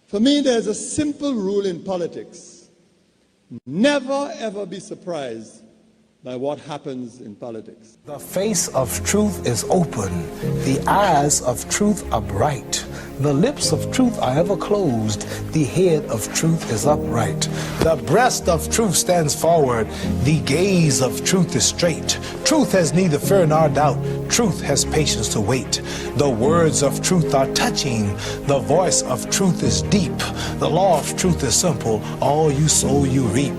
For me, there's a simple rule in politics. Never, ever be surprised by what happens in politics. The face of truth is open. The eyes of truth are bright. The lips of truth are ever closed. The head of truth is upright. The breast of truth stands forward. The gaze of truth is straight. Truth has neither fear nor doubt. Truth has patience to wait. The words of truth are touching. The voice of truth is deep. The law of truth is simple. All you sow, you reap.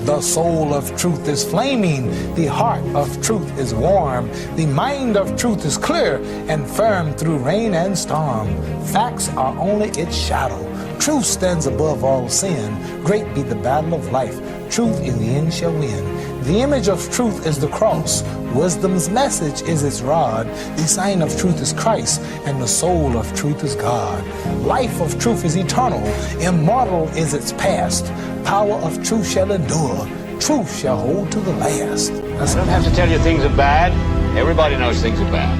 The soul of truth is flaming. The heart of truth is warm. The mind of truth is clear and firm through rain and storm. Facts are only its shadow. Truth stands above all sin. Great be the battle of life. Truth in the end shall win. The image of truth is the cross. Wisdom's message is its rod. The sign of truth is Christ, and the soul of truth is God. Life of truth is eternal. Immortal is its past. Power of truth shall endure. Truth shall hold to the last. I don't have to tell you things are bad. Everybody knows things are bad.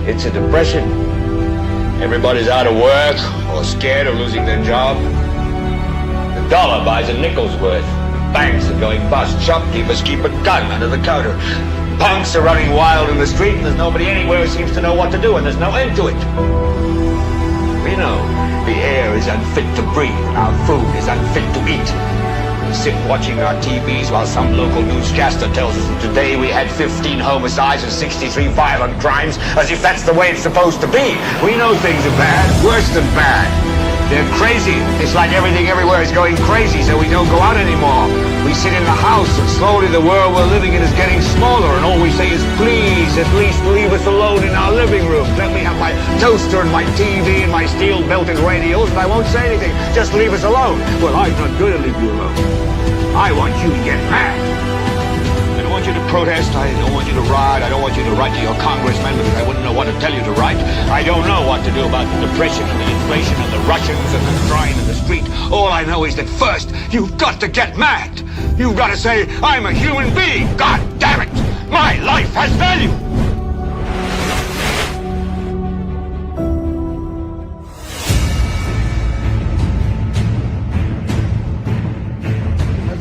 It's a depression. Everybody's out of work or scared of losing their job. The dollar buys a nickel's worth. Banks are going bust. Shopkeepers keep a gun under the counter. Punks are running wild in the street, and there's nobody anywhere who seems to know what to do, and there's no end to it. We know the air is unfit to breathe, and our food is unfit to eat. We sit watching our TVs while some local newscaster tells us that today we had 15 homicides and 63 violent crimes, as if that's the way it's supposed to be. We know things are bad, worse than bad. They're crazy. It's like everything everywhere is going crazy, so we don't go out anymore. We sit in the house, and slowly the world we're living in is getting smaller, and all we say is, please, at least leave us alone in our living room. Let me have my toaster and my TV and my steel-belted radios, and I won't say anything. Just leave us alone. Well, I'm not going to leave you alone. I want you to get mad. I don't want you to protest. I don't want you to riot. I don't want you to write to your congressman because I wouldn't know what to tell you to write. I don't know what to do about the depression and the inflation and the Russians and the crying in the street. All I know is that first, you've got to get mad. You've got to say, I'm a human being. God damn it. My life has value.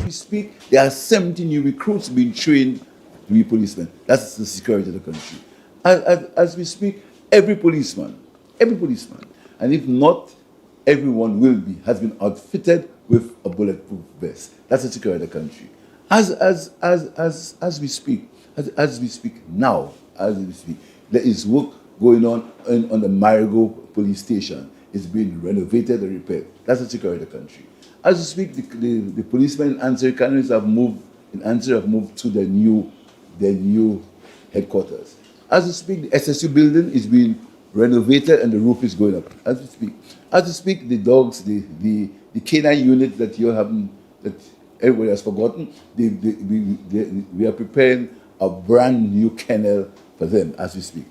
Speak, there are 70 new recruits being trained to be policemen. That's the security of the country. As we speak, every policeman, and if not, everyone has been outfitted with a bulletproof vest. That's the security of the country. As we speak, there is work going on the Marigo police station. It's being renovated and repaired. That's the security of the country. As we speak, the policemen in Ansari Canaries have moved to their new headquarters. As we speak, the SSU building is being renovated and the roof is going up. As we speak, the dogs, the canine unit that everybody has forgotten, we are preparing a brand new kennel for them as we speak.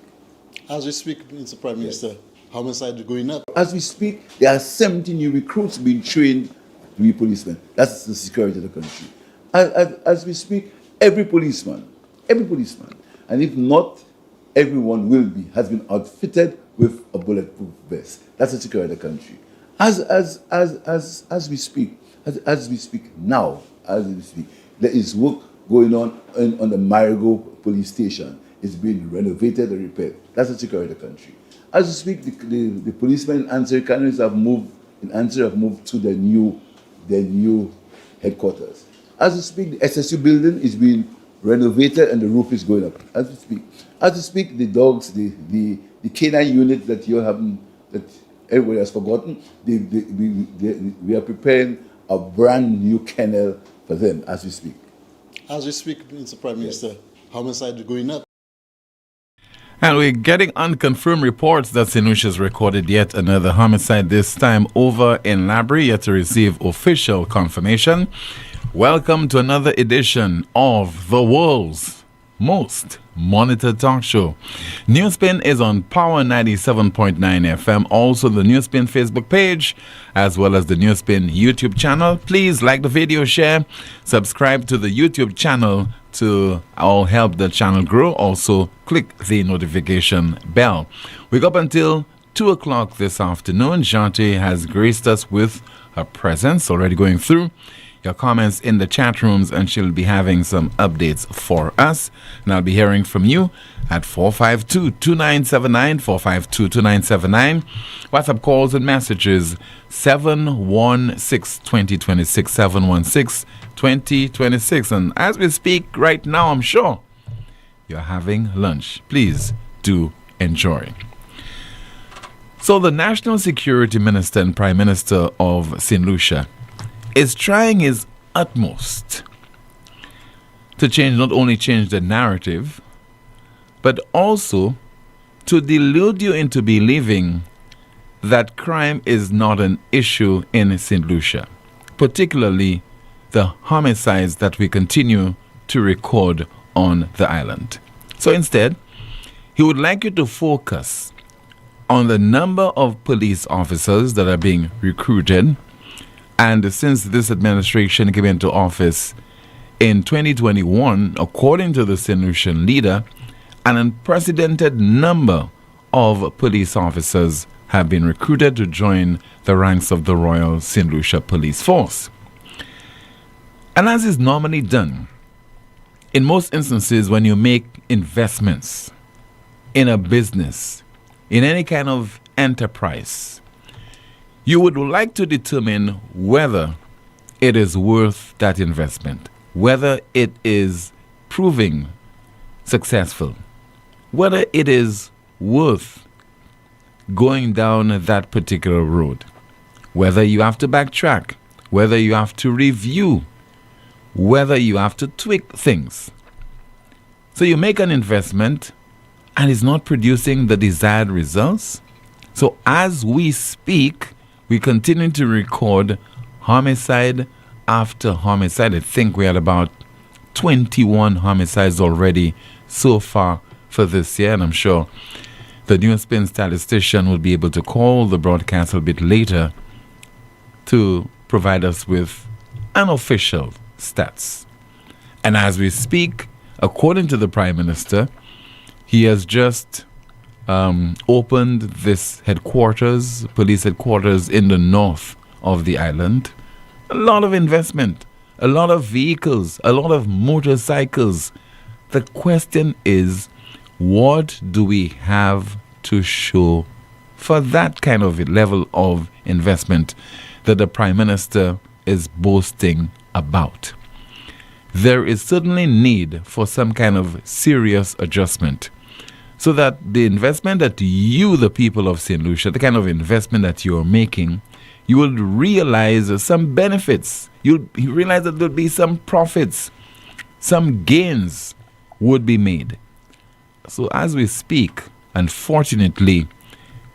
As we speak, Mr. Prime Minister, yes. Homicide is going up. As we speak, there are 70 new recruits being trained to be policemen. That's the security of the country. As we speak, every policeman, and if not, everyone has been outfitted with a bulletproof vest. That's the security of the country. As we speak, there is work going on the Marigo police station. It's being renovated and repaired. That's the security of the country. As we speak, the policemen in Ansari Canaries have moved to their new headquarters. As we speak, the SSU building is being renovated and the roof is going up. As we speak, the dogs, the canine unit that everybody has forgotten, we are preparing a brand new kennel for them as we speak. As we speak, Mr. Prime Minister, yes. Homicide is going up. And we're getting unconfirmed reports that St. Lucia's recorded yet another homicide, this time over in Labrie, yet to receive official confirmation. Welcome to another edition of the world's most monitored talk show. NewsSpin is on Power 97.9 FM, also the NewsSpin Facebook page, as well as the NewsSpin YouTube channel. Please like the video, share, subscribe to the YouTube channel to all help the channel grow. Also, click the notification bell. We go up until 2 o'clock this afternoon. Jante has graced us with her presence, already going through your comments in the chat rooms, and she'll be having some updates for us. And I'll be hearing from you at 452-2979, 452-2979. WhatsApp calls and messages 716-2026, 716-2026. And as we speak right now, I'm sure you're having lunch. Please do enjoy. So the National Security Minister and Prime Minister of St. Lucia is trying his utmost to not only change the narrative, but also to delude you into believing that crime is not an issue in St. Lucia, particularly the homicides that we continue to record on the island. So instead, he would like you to focus on the number of police officers that are being recruited. And since this administration came into office in 2021, according to the St. Lucian leader, an unprecedented number of police officers have been recruited to join the ranks of the Royal St. Lucia Police Force. And as is normally done, in most instances when you make investments in a business, in any kind of enterprise, you would like to determine whether it is worth that investment, whether it is proving successful, whether it is worth going down that particular road, whether you have to backtrack, whether you have to review, whether you have to tweak things. So you make an investment and it's not producing the desired results. So as we speak, we continue to record homicide after homicide. I think we had about 21 homicides already so far for this year, and I'm sure the NewsSpin statistician will be able to call the broadcast a bit later to provide us with unofficial stats. And as we speak, according to the Prime Minister, he has just opened this police headquarters in the north of the island. A lot of investment, a lot of vehicles, a lot of motorcycles. The question is, what do we have to show for that kind of level of investment that the Prime Minister is boasting about? There is certainly need for some kind of serious adjustment, so that the investment that you, the people of St. Lucia, the kind of investment that you are making, you will realize some benefits. You realize that there will be some profits, some gains would be made. So as we speak, unfortunately,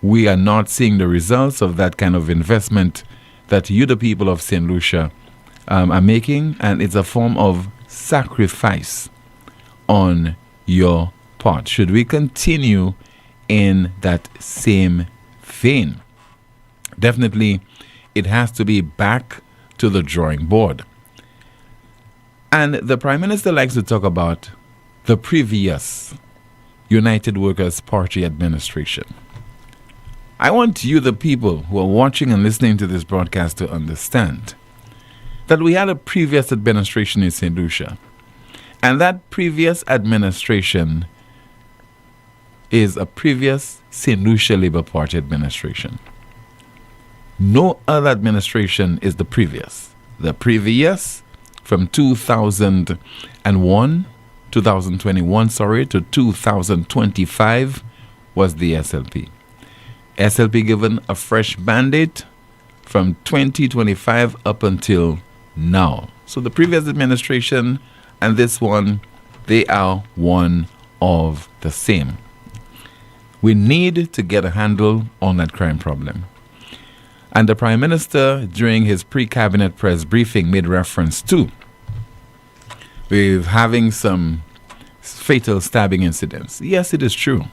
we are not seeing the results of that kind of investment that you, the people of St. Lucia, are making, and it's a form of sacrifice on your part. Should we continue in that same vein? Definitely, it has to be back to the drawing board. And the Prime Minister likes to talk about the previous United Workers' Party administration. I want you, the people who are watching and listening to this broadcast, to understand that we had a previous administration in St. Lucia. And that previous administration is a previous St. Lucia Labour Party administration. No other administration is the previous. The previous, from 2021 to 2025, was the SLP. SLP given a fresh mandate from 2025 up until now. So the previous administration and this one, they are one of the same. We need to get a handle on that crime problem. And the Prime Minister, during his pre-cabinet press briefing, made reference to with having some fatal stabbing incidents. Yes, it is true.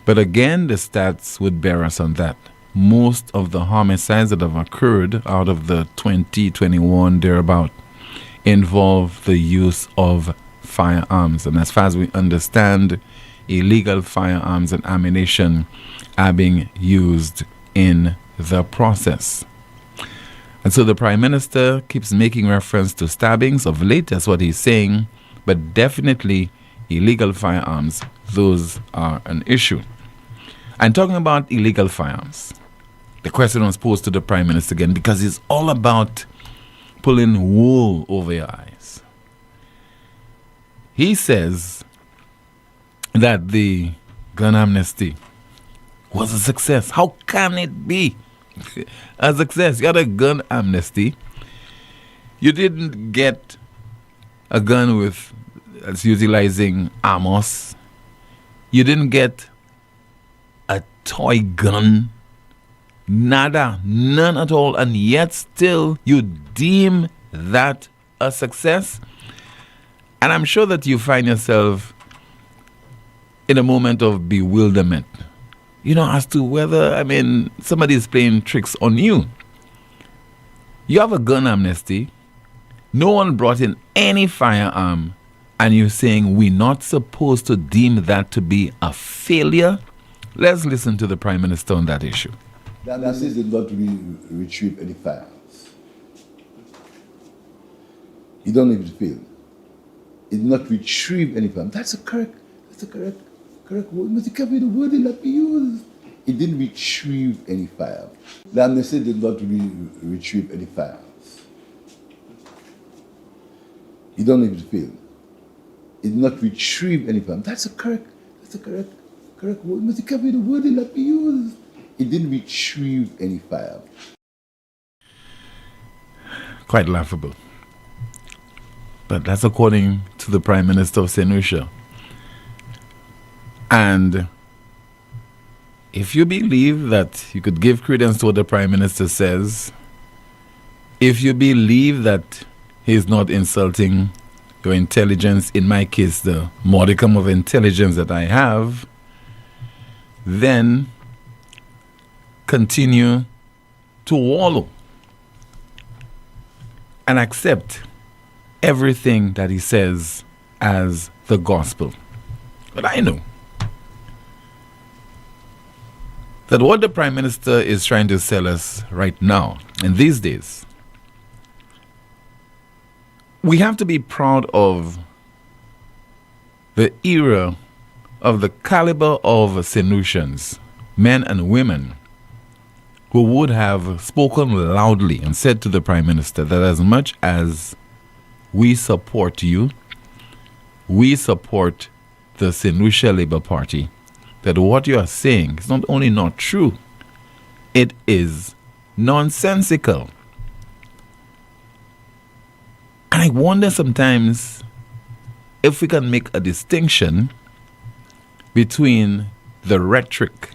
But again, the stats would bear us on that. Most of the homicides that have occurred out of the 2021 thereabout involve the use of firearms. And as far as we understand, illegal firearms and ammunition are being used in the process. And so the Prime Minister keeps making reference to stabbings of late. That's what he's saying. But definitely illegal firearms, those are an issue. And talking about illegal firearms, the question was posed to the Prime Minister again because it's all about pulling wool over your eyes. He says that the gun amnesty was a success. How can it be a success? You had a gun amnesty. You didn't get a gun that's utilizing Amos. You didn't get a toy gun. Nada, none at all, and yet still you deem that a success. And I'm sure that you find yourself in a moment of bewilderment, as to whether, somebody is playing tricks on you. You have a gun amnesty, no one brought in any firearm, and you're saying we're not supposed to deem that to be a failure? Let's listen to the Prime Minister on that issue. The amnesty did not retrieve any firearms. You don't need to fail. It did not retrieve any firearms. That's a correct word. Must you careful the word that we use. It didn't retrieve any firearms. The amnesty did not retrieve any firearms. You don't need to fail. It did not retrieve any firearms. That's a correct word. Must you careful the word that we use. It didn't retrieve any firearms. Quite laughable. But that's according to the Prime Minister of St. Lucia. And if you believe that you could give credence to what the Prime Minister says, if you believe that he's not insulting your intelligence, in my case, the modicum of intelligence that I have, then continue to wallow and accept everything that he says as the gospel. But I know that what the Prime Minister is trying to sell us right now, and these days, we have to be proud of the era of the caliber of St. Lucians, men and women, who would have spoken loudly and said to the Prime Minister that as much as we support you, we support the St. Lucia Labour Party, that what you are saying is not only not true, it is nonsensical. And I wonder sometimes if we can make a distinction between the rhetoric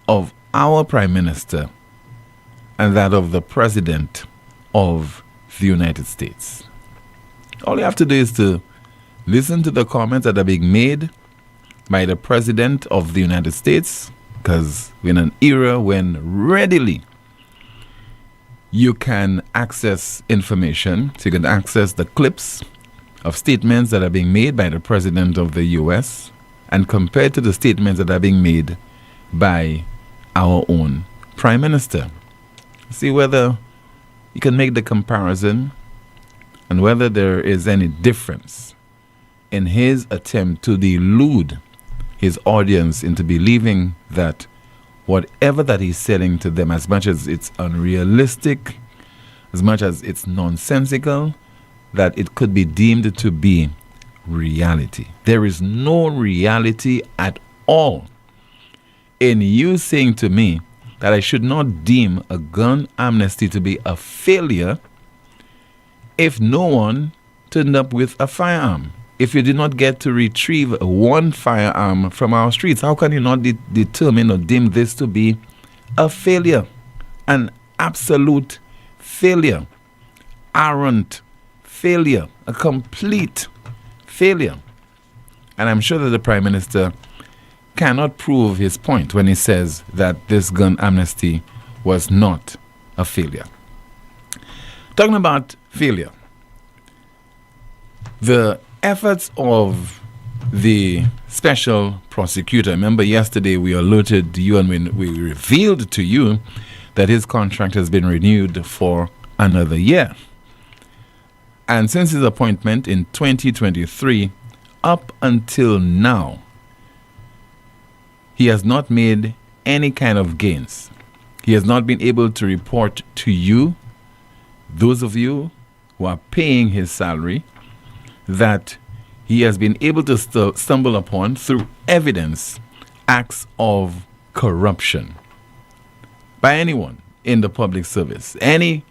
of our Prime Minister and that of the President of the United States. All you have to do is to listen to the comments that are being made by the President of the United States, because we're in an era when readily you can access information. So you can access the clips of statements that are being made by the President of the US and compared to the statements that are being made by our own Prime Minister. See whether you can make the comparison and whether there is any difference in his attempt to delude his audience into believing that whatever that he's selling to them, as much as it's unrealistic, as much as it's nonsensical, that it could be deemed to be reality. There is no reality at all in you saying to me that I should not deem a gun amnesty to be a failure if no one turned up with a firearm. If you did not get to retrieve one firearm from our streets, how can you not determine or deem this to be a failure? An absolute failure. Arrant failure. A complete failure. And I'm sure that the Prime Minister cannot prove his point when he says that this gun amnesty was not a failure. Talking about failure, the efforts of the special prosecutor. Remember yesterday we alerted you and we revealed to you that his contract has been renewed for another year. And since his appointment in 2023, up until now, he has not made any kind of gains. He has not been able to report to you, those of you who are paying his salary, that he has been able to stumble upon, through evidence, acts of corruption by anyone in the public service, any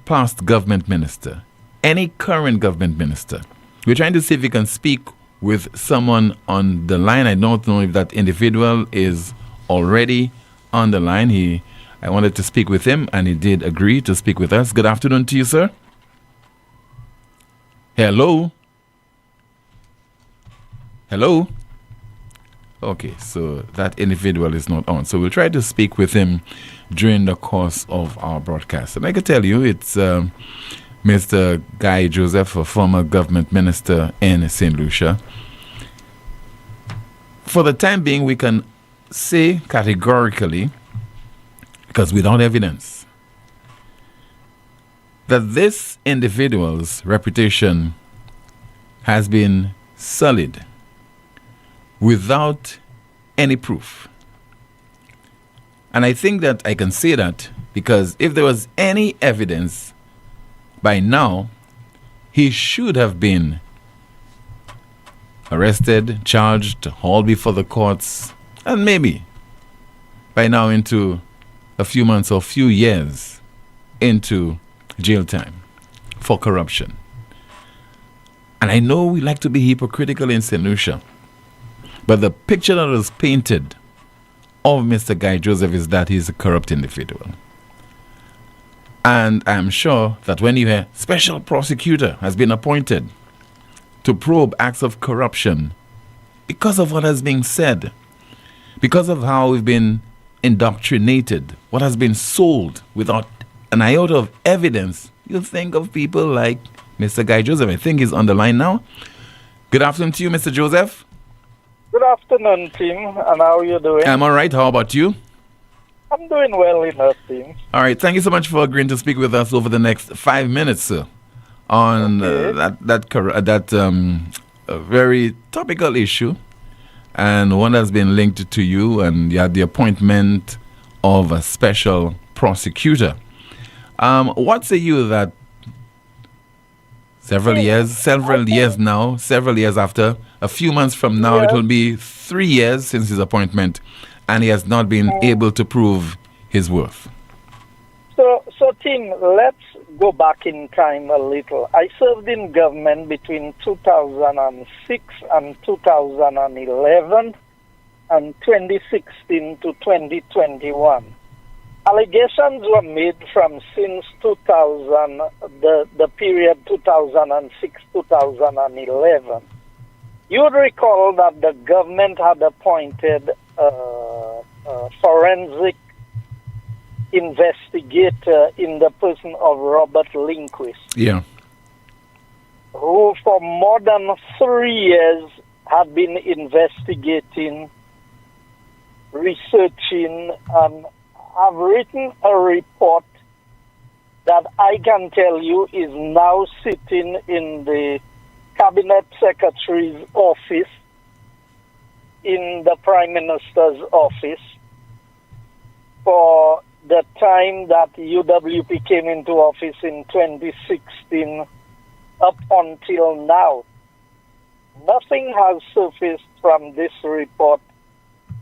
past government minister, any current government minister. We're trying to see if we can speak with someone on the line. I don't know if that individual is already on the line. I wanted to speak with him, and he did agree to speak with us. Good afternoon to you, sir. Hello? Hello? Okay, so that individual is not on. So we'll try to speak with him during the course of our broadcast. And I can tell you, it's Mr. Guy Joseph, a former government minister in St. Lucia. For the time being, we can say categorically, because without evidence, that this individual's reputation has been sullied without any proof. And I think that I can say that because if there was any evidence, by now he should have been arrested, charged, hauled before the courts, and maybe by now into a few months or few years into jail time for corruption. And I know we like to be hypocritical in St. Lucia, but the picture that was painted of Mr. Guy Joseph is that he's a corrupt individual. And I'm sure that when you hear special prosecutor has been appointed to probe acts of corruption, because of what has been said, because of how we've been indoctrinated, what has been sold without an iota of evidence, you think of people like Mr. Guy Joseph. I think he's on the line now. Good afternoon to you, Mr. Joseph. Good afternoon, Tim, and how are you doing? I'm all right. How about you? I'm doing well enough, Tim. All right. Thank you so much for agreeing to speak with us over the next 5 minutes, sir, on that very topical issue, and one that's been linked to you, and you had the appointment of a special prosecutor. What say you that several years after, a few months from now, it will be 3 years since his appointment, and he has not been able to prove his worth? So Tim, let's go back in time a little. I served in government between 2006 and 2011 and 2016 to 2021. Allegations were made from since 2000, the period 2006-2011. You would recall that the government had appointed a forensic investigator in the person of Robert Lindquist. Yeah. Who for more than 3 years had been investigating, researching, and have written a report that I can tell you is now sitting in the Cabinet Secretary's office, in the Prime Minister's office, for the time that UWP came into office in 2016 up until now. Nothing has surfaced from this report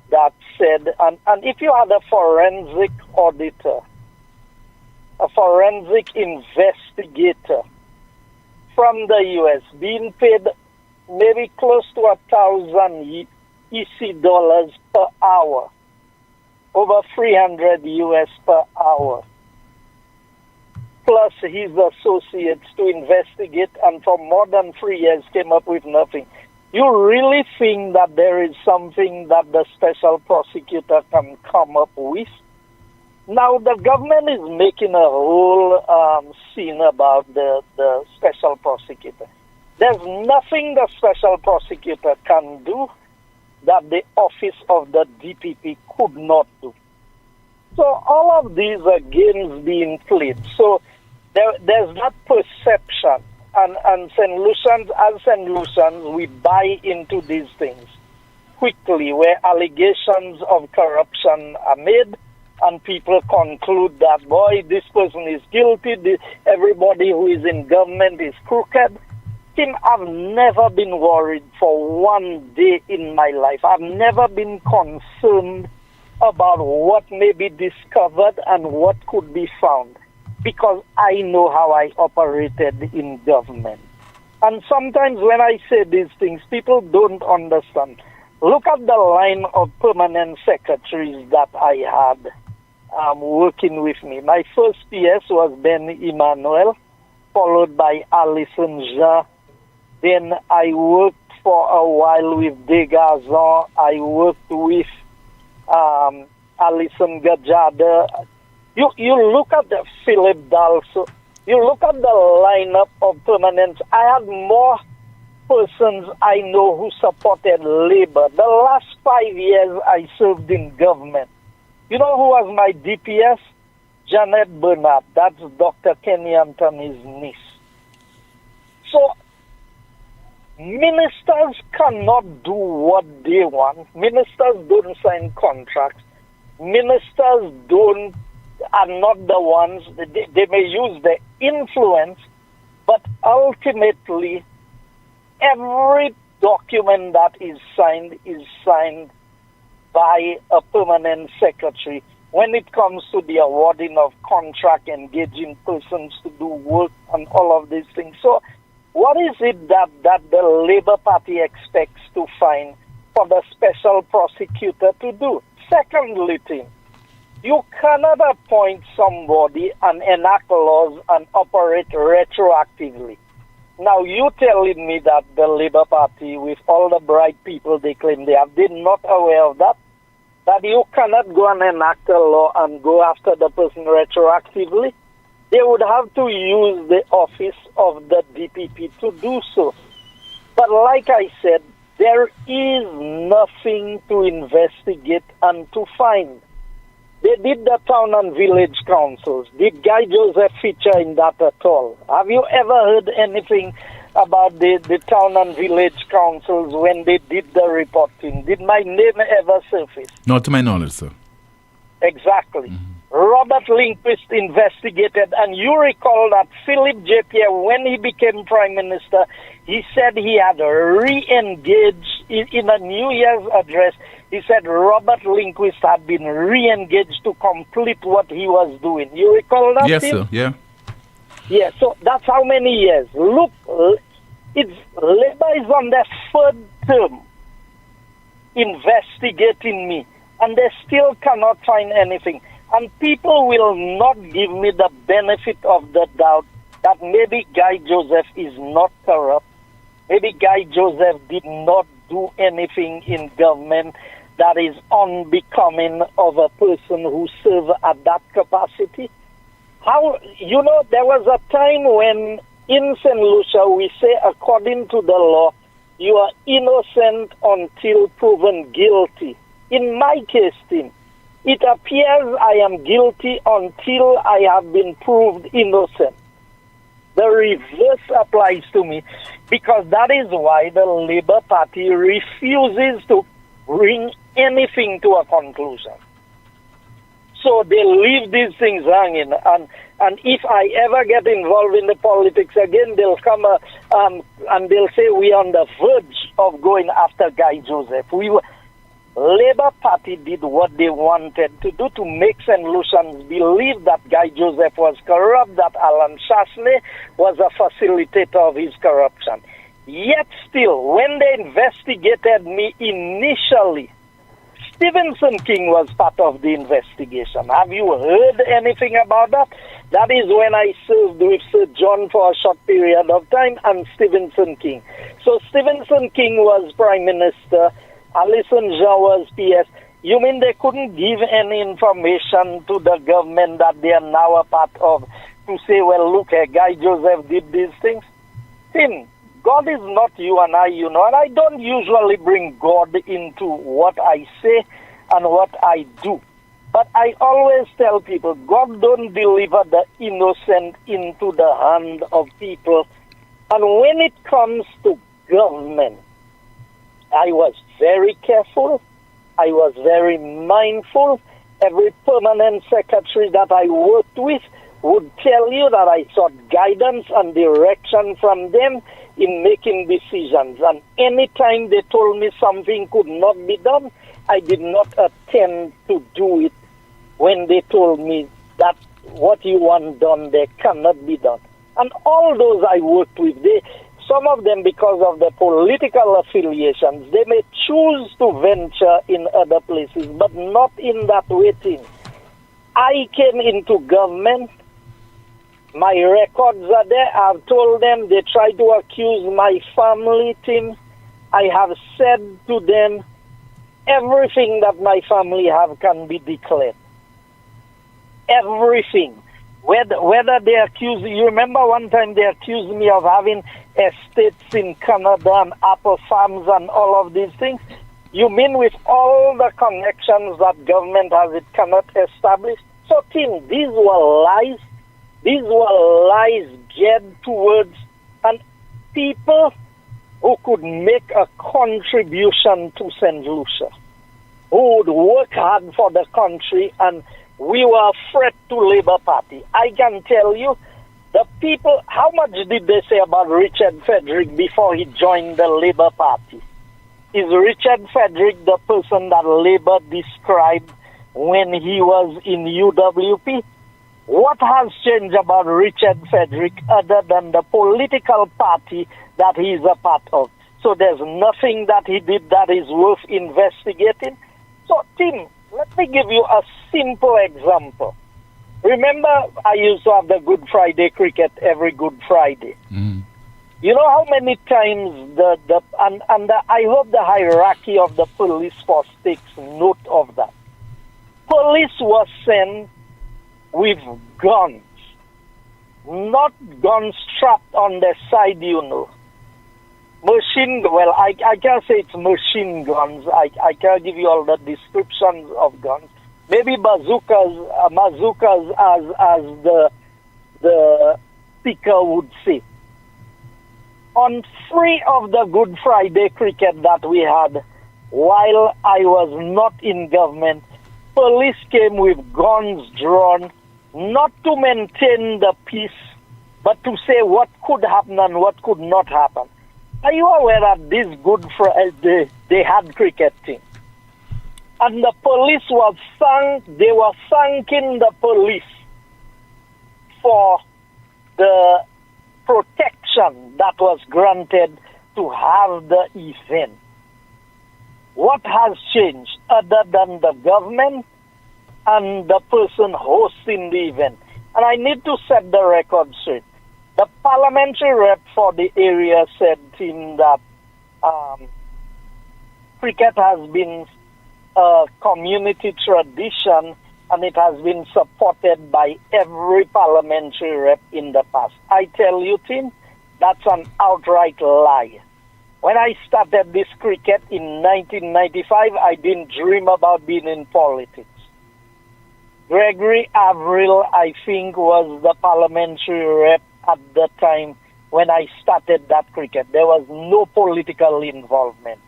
that said, and if you had a forensic auditor, a forensic investigator from the U.S. being paid maybe close to 1,000 EC dollars per hour, over 300 US per hour, plus his associates to investigate, and for more than 3 years came up with nothing. You really think that there is something that the special prosecutor can come up with? Now, the government is making a whole scene about the special prosecutor. There's nothing the special prosecutor can do that the office of the DPP could not do. So all of these are games being played. So there's that perception. And St. Lucians, as St. Lucians, we buy into these things quickly, where allegations of corruption are made, and people conclude that, boy, this person is guilty, everybody who is in government is crooked. Tim, I've never been worried for one day in my life. I've never been concerned about what may be discovered and what could be found, because I know how I operated in government. And sometimes when I say these things, people don't understand. Look at the line of permanent secretaries that I had working with me. My first PS was Ben Emmanuel, followed by Alison Jean. Then I worked for a while with Degazon. I worked with Alison Gajada. You look at the Philip Dalso. You look at the lineup of permanents. I had more persons I know who supported Labour. The last 5 years I served in government. You know who was my DPS? Janet Bernard. That's Dr. Kenny Anthony's niece. So, ministers cannot do what they want. Ministers don't sign contracts. Ministers are not the ones, they may use their influence, but ultimately, every document that is signed by a permanent secretary when it comes to the awarding of contract, engaging persons to do work, and all of these things. So, what is it that the Labour Party expects to find for the special prosecutor to do? Secondly, Tim, you cannot appoint somebody and enact laws and operate retroactively. Now, you telling me that the Labour Party, with all the bright people they claim they have, they're not aware of that? That you cannot go and enact a law and go after the person retroactively? They would have to use the office of the DPP to do so. But like I said, there is nothing to investigate and to find. They did the town and village councils. Did Guy Joseph feature in that at all? Have you ever heard anything about the town and village councils when they did the reporting? Did my name ever surface? Not to my knowledge, sir. Exactly. Robert Lindquist investigated, and you recall that Philip J. Pierre, when he became Prime Minister, he said he had re-engaged in a New Year's address. He said Robert Lindquist had been re-engaged to complete what he was doing. You recall that? Yes, Tim? sir. Yeah. Yeah, so that's how many years. Look, Labour is on their third term investigating me, and they still cannot find anything. And people will not give me the benefit of the doubt that maybe Guy Joseph is not corrupt. Maybe Guy Joseph did not do anything in government that is unbecoming of a person who served at that capacity. There was a time when in St. Lucia we say, according to the law, you are innocent until proven guilty. In my case, Tim, it appears I am guilty until I have been proved innocent. The reverse applies to me, because that is why the Labour Party refuses to bring anything to a conclusion. So they leave these things hanging, and if I ever get involved in the politics again, they'll come and they'll say we're on the verge of going after Guy Joseph. Labour Party did what they wanted to do to make St. Lucians believe that Guy Joseph was corrupt, that Alan Chasney was a facilitator of his corruption. Yet still, when they investigated me initially, Stevenson King was part of the investigation. Have you heard anything about that? That is when I served with Sir John for a short period of time and Stevenson King. So Stevenson King was Prime Minister, Alison Jean was PS. You mean they couldn't give any information to the government that they are now a part of to say, well, look, Guy Joseph did these things? Tim, God is not you and I, and I don't usually bring God into what I say and what I do. But I always tell people, God don't deliver the innocent into the hand of people. And when it comes to government, I was very careful. I was very mindful. Every permanent secretary that I worked with would tell you that I sought guidance and direction from them in making decisions. And anytime they told me something could not be done, I did not attempt to do it when they told me that what you want done there cannot be done. And all those I worked with, some of them, because of their political affiliations, they may choose to venture in other places, but not in that waiting. I came into government. My records are there. I've told them. They try to accuse my family team. I have said to them, everything that my family have can be declared. Everything. Whether they accuse, you remember one time they accused me of having estates in Canada and apple farms and all of these things? You mean with all the connections that government has, it cannot establish? So, Tim, these were lies. These were lies geared towards and people who could make a contribution to St. Lucia, who would work hard for the country, and we were a threat to Labour Party. I can tell you, the people, how much did they say about Richard Frederick before he joined the Labour Party? Is Richard Frederick the person that Labour described when he was in UWP? What has changed about Richard Frederick other than the political party that he is a part of? So there's nothing that he did that is worth investigating. So, Tim, let me give you a simple example. Remember, I used to have the Good Friday cricket every Good Friday. Mm. You know how many times I hope the hierarchy of the police force takes note of that. Police was sent with guns, not guns strapped on their side, you know. I can't say it's machine guns. I can't give you all the descriptions of guns. Maybe bazookas as the speaker would say. On 3 of the Good Friday cricket that we had, while I was not in government, police came with guns drawn, not to maintain the peace, but to say what could happen and what could not happen. Are you aware that this Good Friday, they had cricket team? And the police they were thanking the police for the protection that was granted to have the event. What has changed other than the government and the person hosting the event? And I need to set the record straight. The parliamentary rep for the area said to him that cricket has been a community tradition and it has been supported by every parliamentary rep in the past. I tell you, Tim, that's an outright lie. When I started this cricket in 1995, I didn't dream about being in politics. Gregory Avril, I think, was the parliamentary rep at the time when I started that cricket. There was no political involvement.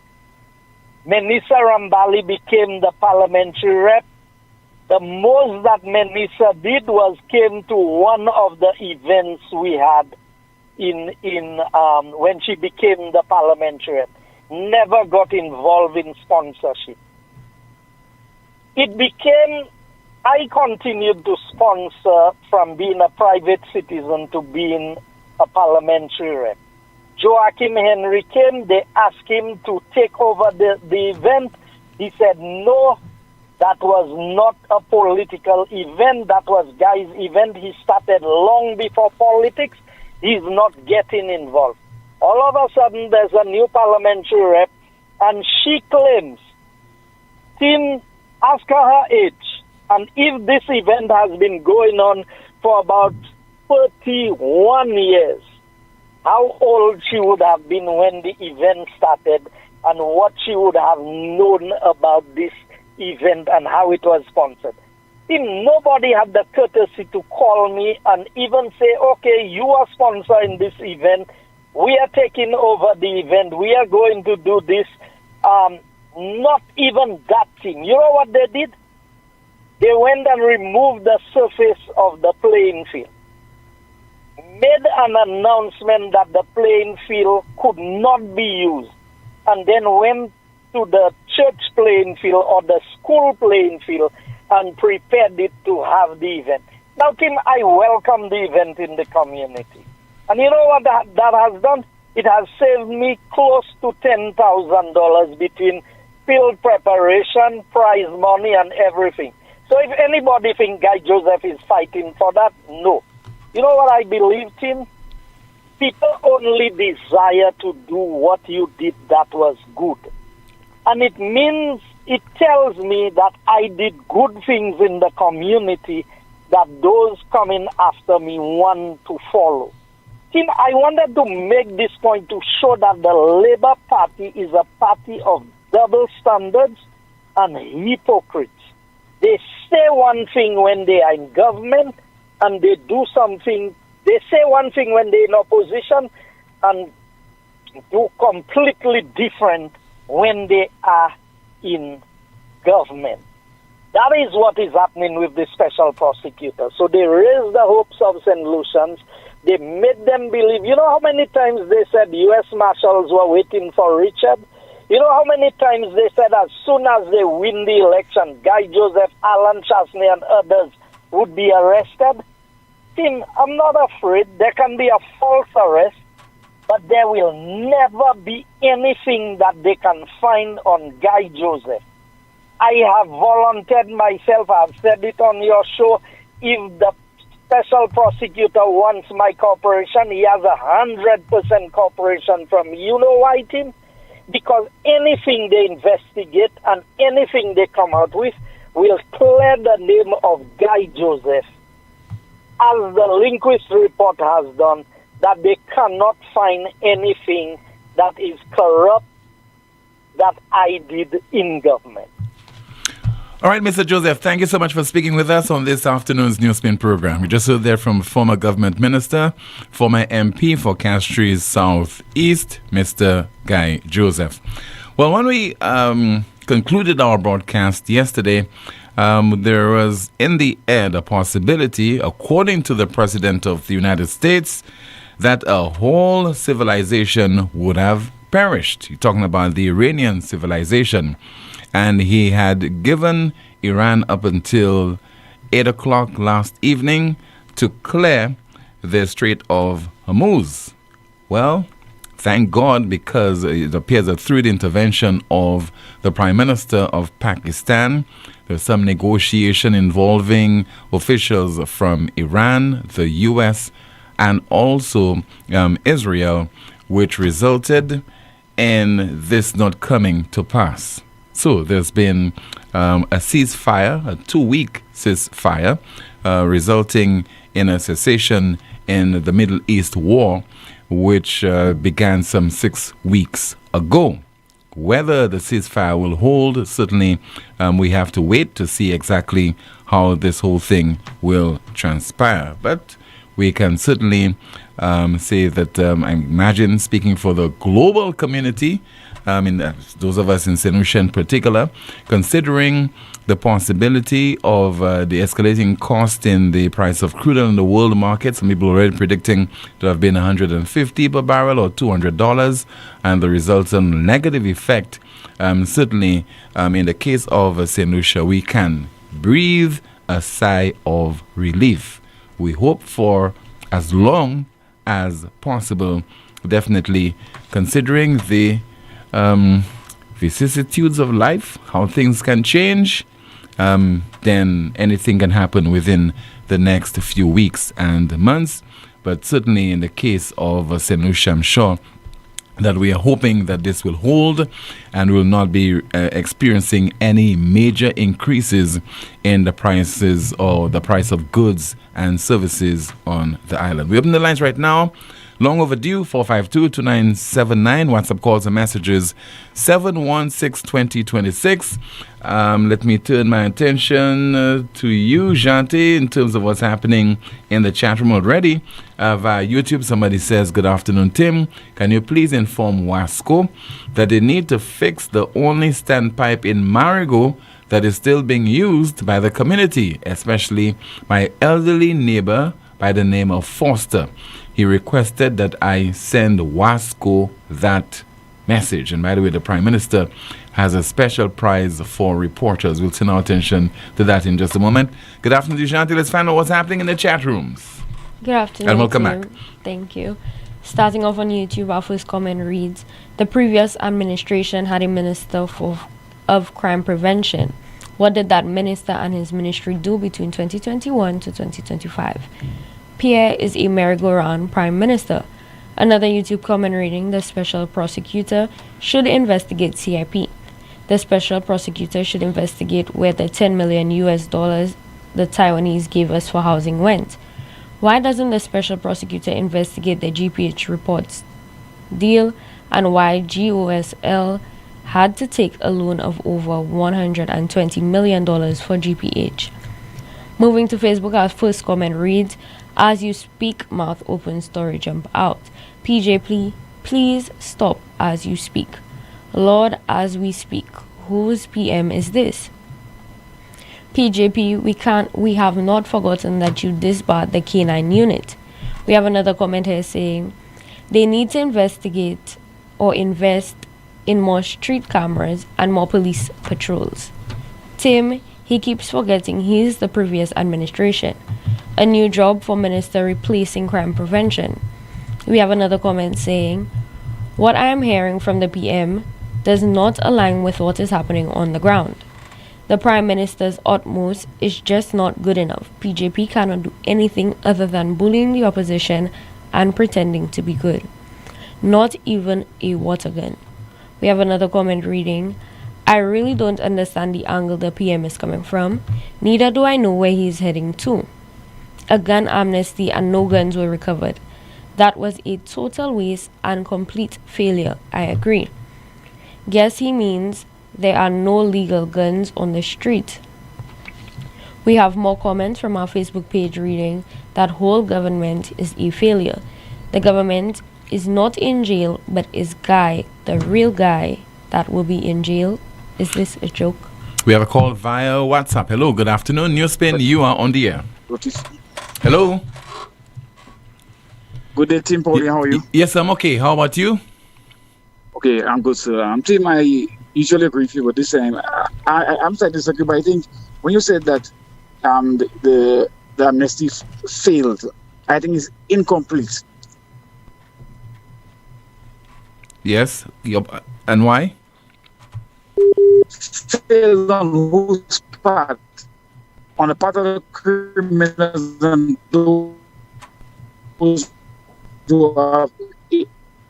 Menisa Rambali became the parliamentary rep. The most that Menisa did was came to one of the events we had when she became the parliamentary rep. Never got involved in sponsorship. I continued to sponsor from being a private citizen to being a parliamentary rep. Joachim Henry came, they asked him to take over the event. He said, no, that was not a political event, that was Guy's event. He started long before politics. He's not getting involved. All of a sudden, there's a new parliamentary rep, and she claims, Tim, ask her age. And if this event has been going on for about 31 years, how old she would have been when the event started and what she would have known about this event and how it was sponsored. Nobody had the courtesy to call me and even say, okay, you are sponsoring this event. We are taking over the event. We are going to do this. Not even that team. You know what they did? They went and removed the surface of the playing field, made an announcement that the playing field could not be used, and then went to the church playing field or the school playing field and prepared it to have the event. Now, Tim, I welcome the event in the community. And you know what that has done? It has saved me close to $10,000 between field preparation, prize money, and everything. So if anybody thinks Guy Joseph is fighting for that, no. You know what I believe, Tim? People only desire to do what you did that was good. And it tells me that I did good things in the community that those coming after me want to follow. Tim, I wanted to make this point to show that the Labour Party is a party of double standards and hypocrites. They say one thing when they are in government and they do something. They say one thing when they're in opposition and do completely different when they are in government. That is what is happening with the special prosecutor. So they raised the hopes of St. Lucians. They made them believe. You know how many times they said U.S. Marshals were waiting for Richard? You know how many times they said as soon as they win the election, Guy Joseph, Alan Chasney, and others would be arrested? Tim, I'm not afraid. There can be a false arrest, but there will never be anything that they can find on Guy Joseph. I have volunteered myself, I've said it on your show, if the special prosecutor wants my cooperation, he has 100% cooperation from me. You know why, Tim? Because anything they investigate and anything they come out with will clear the name of Guy Joseph, as the linguist report has done, that they cannot find anything that is corrupt that I did in government. All right, Mr. Joseph, thank you so much for speaking with us on this afternoon's NewsSpin program. We just heard there from former government minister, former MP for Castries South East, Mr. Guy Joseph. Well, when we concluded our broadcast yesterday, there was in the air the possibility, according to the President of the United States, that a whole civilization would have perished. You're talking about the Iranian civilization. And he had given Iran up until 8 o'clock last evening to clear the Strait of Hormuz. Well, thank God, because it appears that through the intervention of the Prime Minister of Pakistan, there's some negotiation involving officials from Iran, the U.S., and also Israel, which resulted in this not coming to pass. So there's been a ceasefire, a 2-week ceasefire, resulting in a cessation in the Middle East war, which began some 6 weeks ago. Whether the ceasefire will hold, certainly we have to wait to see exactly how this whole thing will transpire. But we can certainly say that I imagine, speaking for the global community, those of us in St. Lucia in particular, considering the possibility of the escalating cost in the price of crude oil in the world market. Some people are already predicting to have been $150 per barrel or $200, and the resultant negative effect. Certainly, in the case of St. Lucia, we can breathe a sigh of relief. We hope for as long as possible, definitely considering the vicissitudes of life, how things can change, then anything can happen within the next few weeks and months. But certainly in the case of St. Lucia, I'm sure that we are hoping that this will hold and will not be experiencing any major increases in the prices or the price of goods and services on the island. We open the lines right now Long overdue, 452-2979. WhatsApp calls and messages, 716-2026. Let me turn my attention to you, Janti, in terms of what's happening in the chat room already. Via YouTube, somebody says, good afternoon, Tim. Can you please inform Wasco that they need to fix the only standpipe in Marigo that is still being used by the community, especially my elderly neighbor by the name of Foster. He requested that I send Wasco that message. And by the way, the Prime Minister has a special prize for reporters. We'll turn our attention to that in just a moment. Good afternoon, Shanti. Let's find out what's happening in the chat rooms. Good afternoon. And welcome back. Thank you. Starting off on YouTube, our first comment reads, the previous administration had a minister of crime prevention. What did that minister and his ministry do between 2021 to 2025? Pierre is a merry-go-round prime minister. Another YouTube comment reading, the special prosecutor should investigate CIP. The special prosecutor should investigate where the $10 million the Taiwanese gave us for housing went. Why doesn't the special prosecutor investigate the GPH reports deal and why GOSL had to take a loan of over $120 million for GPH? Moving to Facebook, our first comment reads, as you speak, mouth open, story jump out. PJ, please stop as you speak. Lord, as we speak, whose PM is this? PJP, we have not forgotten that you disbarred the K9 unit. We have another comment here saying, they need to investigate or invest in more street cameras and more police patrols. Tim, he keeps forgetting he's the previous administration. A new job for minister replacing crime prevention. We have another comment saying, what I am hearing from the PM does not align with what is happening on the ground. The Prime Minister's utmost is just not good enough. PJP cannot do anything other than bullying the opposition and pretending to be good. Not even a water gun. We have another comment reading, I really don't understand the angle the PM is coming from. Neither do I know where he is heading to. A gun amnesty and no guns were recovered. That was a total waste and complete failure, I agree. Guess he means there are no legal guns on the street. We have more comments from our Facebook page reading, that whole government is a failure. The government is not in jail, but is Guy, the real guy, that will be in jail. Is this a joke? We have a call via WhatsApp. Hello, good afternoon. NewsSpin, you are on the air. Hello. Good day, Tim Poleon. How are you? Yes, I'm okay. How about you? Okay, I'm good, sir. Tim, I usually agree with you, but this time I'm slightly disagree. But I think when you said that the amnesty failed, I think it's incomplete. Yes. And why? Failed on whose part? On the part of the criminals and those who are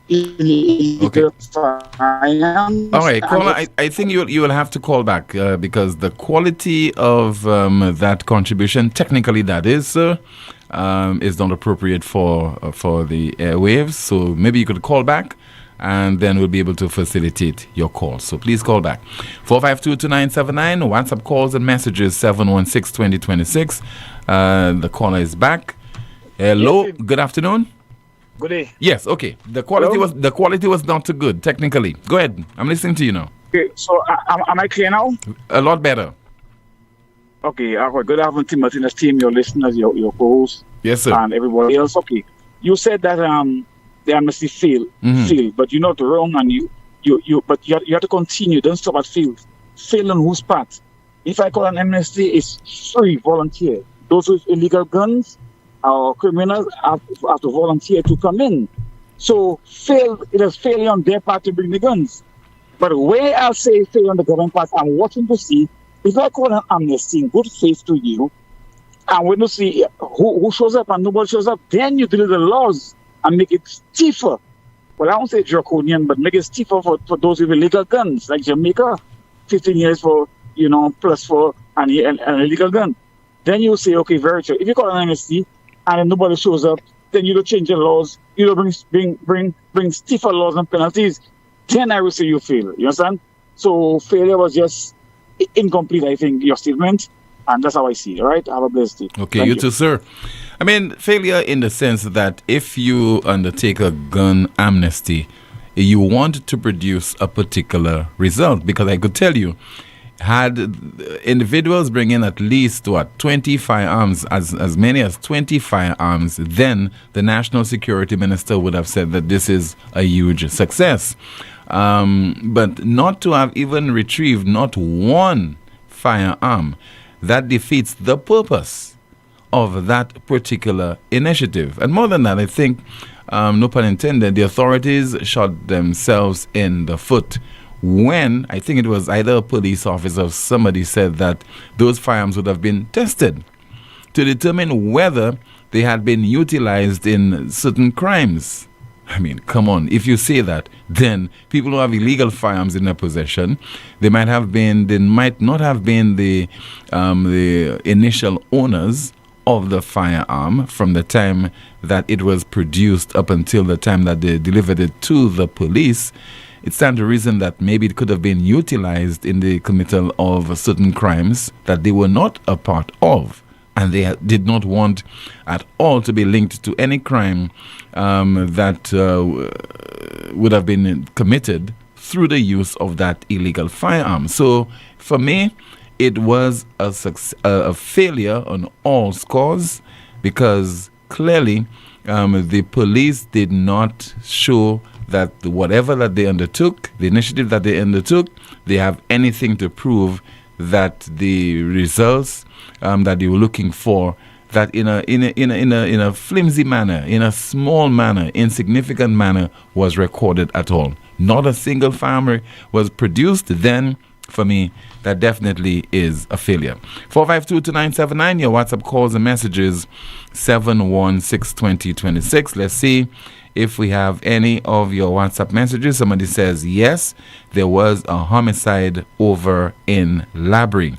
illegal finance. All right, caller, I think you will have to call back because the quality of that contribution, technically that is not appropriate for the airwaves. So maybe you could call back, and then we'll be able to facilitate your call. So please call back. 452-2979, WhatsApp calls and messages, 716-2026. The caller is back. Hello, yes, good afternoon. Good day. Yes, okay. The quality was not too good, technically. Go ahead. I'm listening to you now. Okay, so am I clear now? A lot better. Okay, all right. Good afternoon, Tim Martinez team, your listeners, your co-hosts. Yes, sir. And everybody else. Okay. You said that the amnesty failed, but you're not wrong, and you have to continue. Don't stop at failed. Fail on whose part? If I call an amnesty, it's free, volunteer. Those with illegal guns or criminals have to volunteer to come in. So it is failure on their part to bring the guns. But where I'll say failure on the government part, I'm watching to see if I call an amnesty in good faith to you, and when you see who shows up and nobody shows up, then you do the laws and make it stiffer. Well, I won't say draconian, but make it stiffer for those with illegal guns, like Jamaica, 15 years for, plus for an illegal gun. Then you say, okay, very true. If you call an amnesty and nobody shows up, then you don't change the laws, you don't bring stiffer laws and penalties, then I will say you fail. You understand? So failure was just incomplete, I think, your statement. And that's how I see it, all right? Have a blessed day. Okay, Thank you too, sir. I mean, failure in the sense that if you undertake a gun amnesty, you want to produce a particular result. Because I could tell you, had individuals bring in at least 20 firearms, as many as 20 firearms, then the national security minister would have said that this is a huge success. But not to have even retrieved not one firearm, that defeats the purpose of that particular initiative. And more than that, I think, no pun intended, the authorities shot themselves in the foot when, I think it was either a police officer or somebody said that those firearms would have been tested to determine whether they had been utilized in certain crimes. I mean, come on. If you say that, then people who have illegal firearms in their possession, they might not have been the initial owners of the firearm from the time that it was produced up until the time that they delivered it to the police. It stands to reason that maybe it could have been utilized in the committal of certain crimes that they were not a part of. And they did not want at all to be linked to any crime that would have been committed through the use of that illegal firearm. So for me, it was a failure on all scores, because clearly the police did not show that whatever that they undertook, the initiative that they undertook, they have anything to prove that the results that they were looking for, that in a flimsy manner, in a small manner, insignificant manner, was recorded at all. Not a single firearm was produced. Then, for me, that definitely is a failure. 452-2979, your WhatsApp calls and messages, 716-2026. Let's see if we have any of your WhatsApp messages. Somebody says, yes, there was a homicide over in Labrie.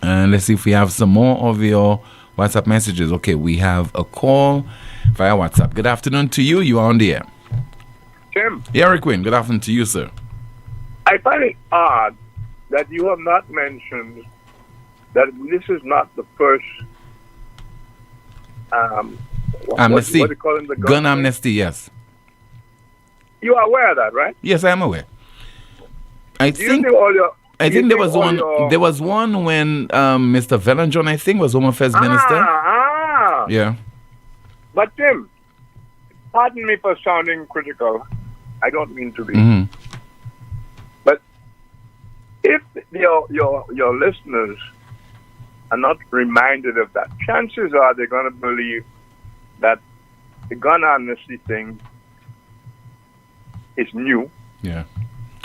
And let's see if we have some more of your WhatsApp messages. Okay, we have a call via WhatsApp. Good afternoon to you. You are on the air. Tim. Eric Quinn, good afternoon to you, sir. I find it odd that you have not mentioned that this is not the first amnesty. What do you call it? Gun amnesty, yes. You are aware of that, right? Yes, I am aware. I think there was one. There was one when Mr. Velanjon, I think, was Home Affairs Minister. Yeah. But Tim, pardon me for sounding critical. I don't mean to be. Mm-hmm. But if your listeners are not reminded of that, chances are they're going to believe that the gun amnesty thing is new. Yeah.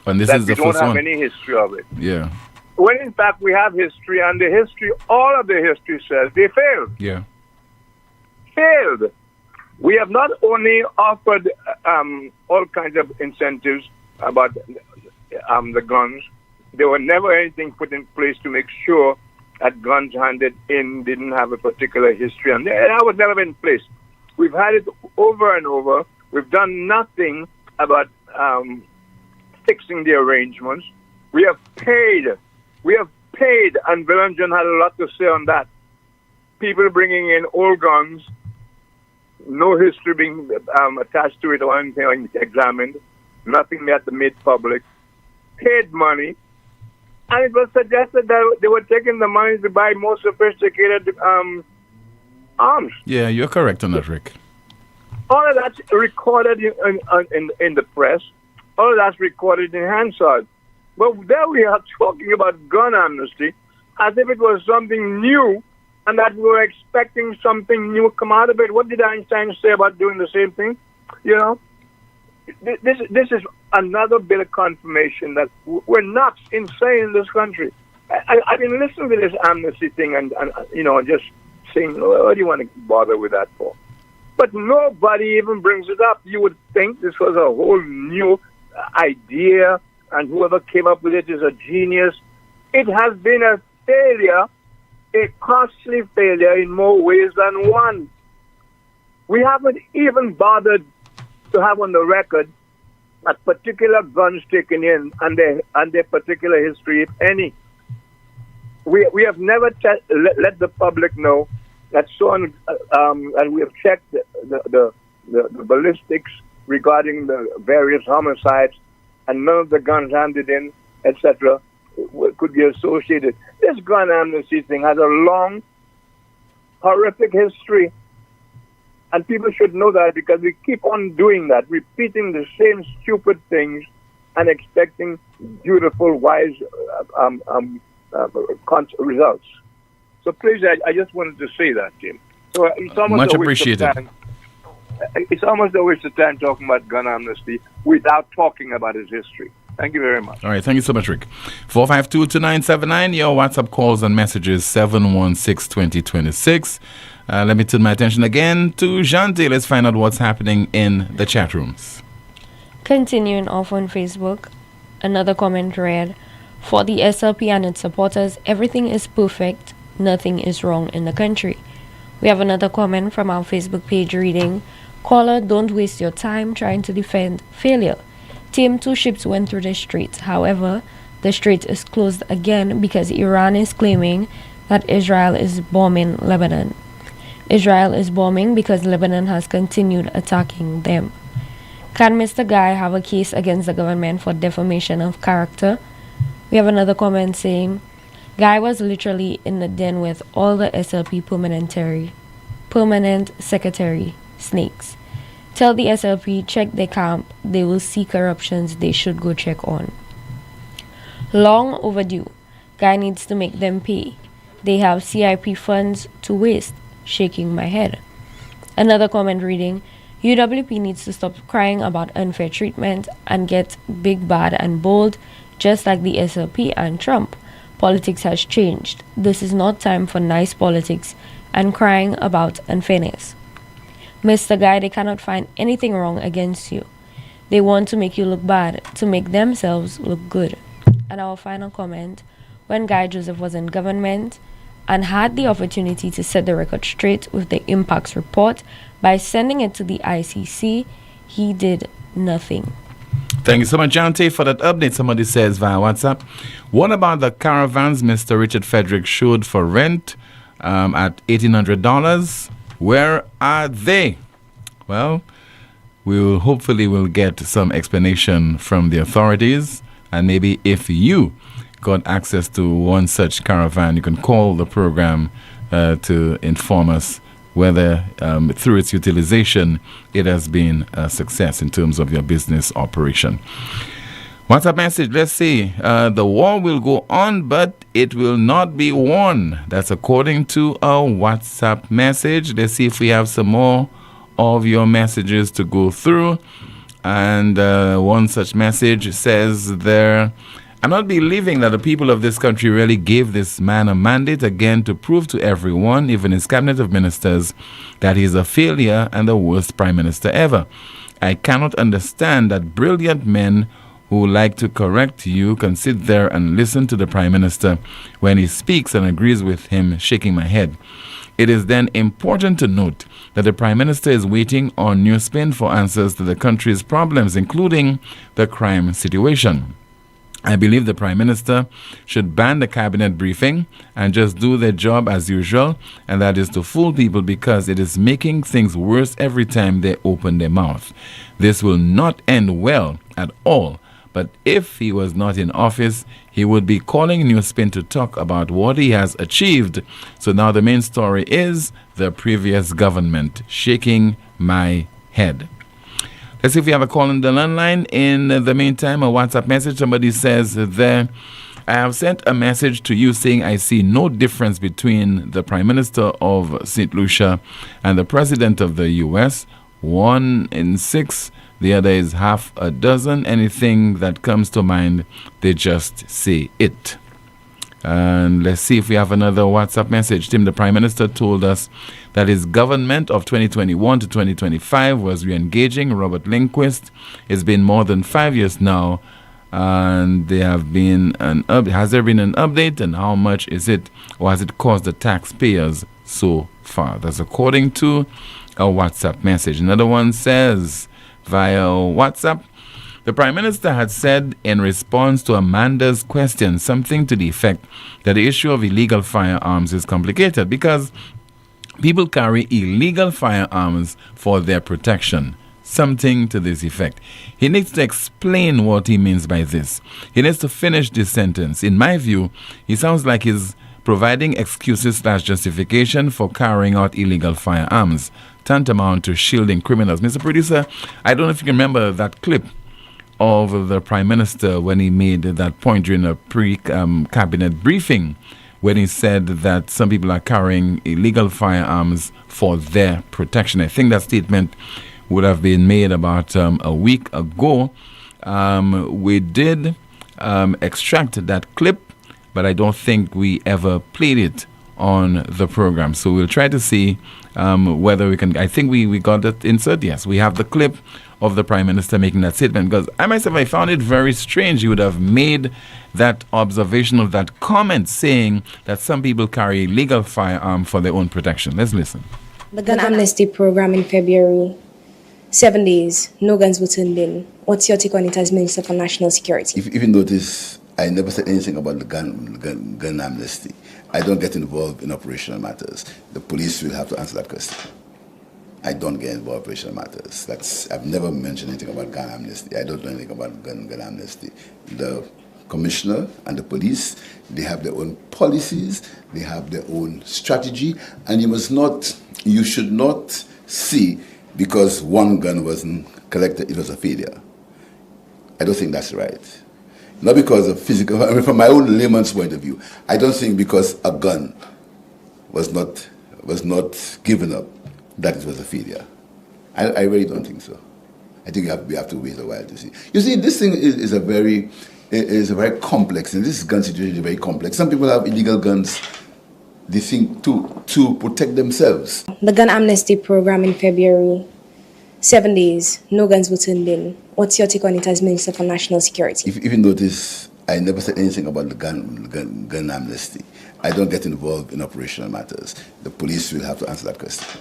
And this that is the we don't first have one. any history of it. Yeah. When in fact we have history, and the history, all of the history says they failed. Yeah. Failed. We have not only offered all kinds of incentives about the guns. There were never anything put in place to make sure that guns handed in didn't have a particular history, and that was never in place. We've had it over and over. We've done nothing about fixing the arrangements. We have paid, and Velanjon had a lot to say on that. People bringing in old guns, no history being attached to it or anything examined, nothing that made public, paid money, and it was suggested that they were taking the money to buy more sophisticated arms. Yeah, you're correct on that, Rick. All of that's recorded in the press. All of that's recorded in Hansard. But there we are talking about gun amnesty as if it was something new and that we were expecting something new to come out of it. What did Einstein say about doing the same thing? You know, this is another bit of confirmation that we're not insane in this country. I've been listening to this amnesty thing and you know, just saying, what do you want to bother with that for? But nobody even brings it up. You would think this was a whole new idea, and whoever came up with it is a genius. It has been a failure, a costly failure in more ways than one. We haven't even bothered to have on the record that particular guns taken in and their particular history, if any. We have never let the public know that and we have checked the ballistics regarding the various homicides, and none of the guns handed in, etc., could be associated. This gun amnesty thing has a long, horrific history, and people should know that, because we keep on doing that, repeating the same stupid things and expecting beautiful, wise results. So please, I just wanted to say that, Jim. So it's almost much appreciated. It's almost a waste of time talking about gun amnesty without talking about its history. Thank you very much. All right, thank you so much, Rick. 452-2979, your WhatsApp calls and messages 716-2026. Let me turn my attention again to Jante. Let's find out what's happening in the chat rooms. Continuing off on Facebook, another comment read, "For the SLP and its supporters, everything is perfect, nothing is wrong in the country." We have another comment from our Facebook page reading, "Caller, don't waste your time trying to defend failure. Team 2 ships went through the strait. However, the strait is closed again because Iran is claiming that Israel is bombing Lebanon. Israel is bombing because Lebanon has continued attacking them. Can Mr. Guy have a case against the government for defamation of character?" We have another comment saying, "Guy was literally in the den with all the SLP permanent secretary snakes. Tell the SLP, check their camp. They will see corruptions they should go check on. Long overdue. Guy needs to make them pay. They have CIP funds to waste. Shaking my head." Another comment reading, "UWP needs to stop crying about unfair treatment and get big, bad, and bold, just like the SLP and Trump. Politics has changed. This is not time for nice politics and crying about unfairness. Mr. Guy, they cannot find anything wrong against you. They want to make you look bad, to make themselves look good." And our final comment, when Guy Joseph was in government and had the opportunity to set the record straight with the impacts report by sending it to the ICC, he did nothing. Thank you so much, Jante, for that update. Somebody says via WhatsApp, "What about the caravans Mr. Richard Frederick showed for rent at $1,800? Where are they?" Well, we will hopefully will get some explanation from the authorities, and maybe if you got access to one such caravan, you can call the program to inform us whether through its utilization it has been a success in terms of your business operation. WhatsApp message, let's see. "The war will go on, but it will not be won." That's according to a WhatsApp message. Let's see if we have some more of your messages to go through. And one such message says there, "I'm not believing that the people of this country really gave this man a mandate again to prove to everyone, even his cabinet of ministers, that he's a failure and the worst prime minister ever. I cannot understand that brilliant men who like to correct you can sit there and listen to the prime minister when he speaks and agrees with him, shaking my head. It is then important to note that the prime minister is waiting on NewsSpin for answers to the country's problems, including the crime situation. I believe the Prime Minister should ban the cabinet briefing and just do their job as usual, and that is to fool people, because it is making things worse every time they open their mouth. This will not end well at all, but if he was not in office, he would be calling NewsSpin to talk about what he has achieved. So now the main story is the previous government. Shaking my head." Let's see if we have a call on the landline. In the meantime, a WhatsApp message. Somebody says there, "I have sent a message to you saying I see no difference between the Prime Minister of St. Lucia and the President of the U.S. 1 in 6. The other is half a dozen. Anything that comes to mind, they just say it." And let's see if we have another WhatsApp message. Tim, the Prime Minister told us that his government of 2021 to 2025 was re-engaging Robert Lindquist. It's been more than 5 years now, and there have been has there been an update, and how much is it, or has it cost the taxpayers so far? That's according to a WhatsApp message. Another one says via WhatsApp, the Prime Minister had said in response to Amanda's question something to the effect that the issue of illegal firearms is complicated because people carry illegal firearms for their protection. Something to this effect. He needs to explain what he means by this. He needs to finish this sentence. In my view, he sounds like he's providing excuses/justification for carrying out illegal firearms, tantamount to shielding criminals. Mr. Producer, I don't know if you can remember that clip of the Prime Minister when he made that point during a pre-cabinet briefing when he said that some people are carrying illegal firearms for their protection. I think that statement would have been made about a week ago. We did extract that clip, but I don't think we ever played it on the program. So we'll try to see whether we can. I think we got that insert. Yes, we have the clip of the Prime Minister making that statement, because I myself, I found it very strange. He would have made that observation of that comment saying that some people carry illegal firearm for their own protection. Let's listen. The gun amnesty program in February, 7 days, no guns were turned in. What's your take on it as Minister for National Security? If you notice, I never said anything about the gun amnesty. I don't get involved in operational matters. The police will have to answer that question. I don't get involved in operational matters. I've never mentioned anything about gun amnesty. I don't know anything about gun amnesty. The commissioner and the police, they have their own policies, they have their own strategy, and you should not see because one gun wasn't collected, it was a failure. I don't think that's right. Not because of physical, I mean, from my own layman's point of view, I don't think because a gun was not given up that it was a failure. I really don't think so. I think we have to wait a while to see. You see, this thing is a very complex, and this gun situation is very complex. Some people have illegal guns, they think to protect themselves. The gun amnesty program in February, 7 days, no guns were turned in. What's your take on it as Minister for National Security? If you notice, I never said anything about the gun amnesty. I don't get involved in operational matters. The police will have to answer that question.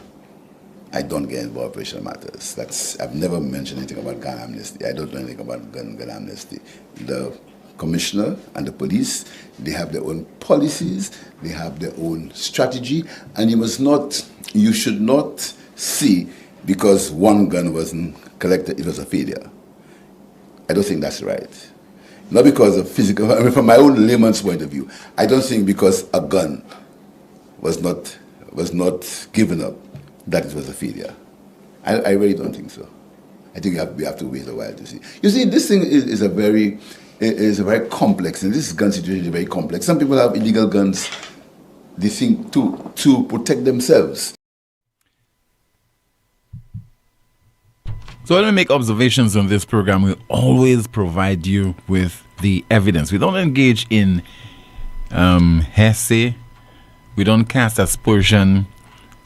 I don't get involved in operational matters. I've never mentioned anything about gun amnesty. I don't know anything about gun amnesty. The commissioner and the police, they have their own policies, they have their own strategy, and you should not see because one gun wasn't collected, it was a failure. I don't think that's right. Not because of physical, I mean, from my own layman's point of view, I don't think because a gun was not given up that it was a failure. I really don't think so. I think we have to wait a while to see. You see, this thing is a very complex, and this gun situation is very complex. Some people have illegal guns, they think to protect themselves. So when we make observations on this program, we always provide you with the evidence. We don't engage in hearsay. We don't cast aspersion,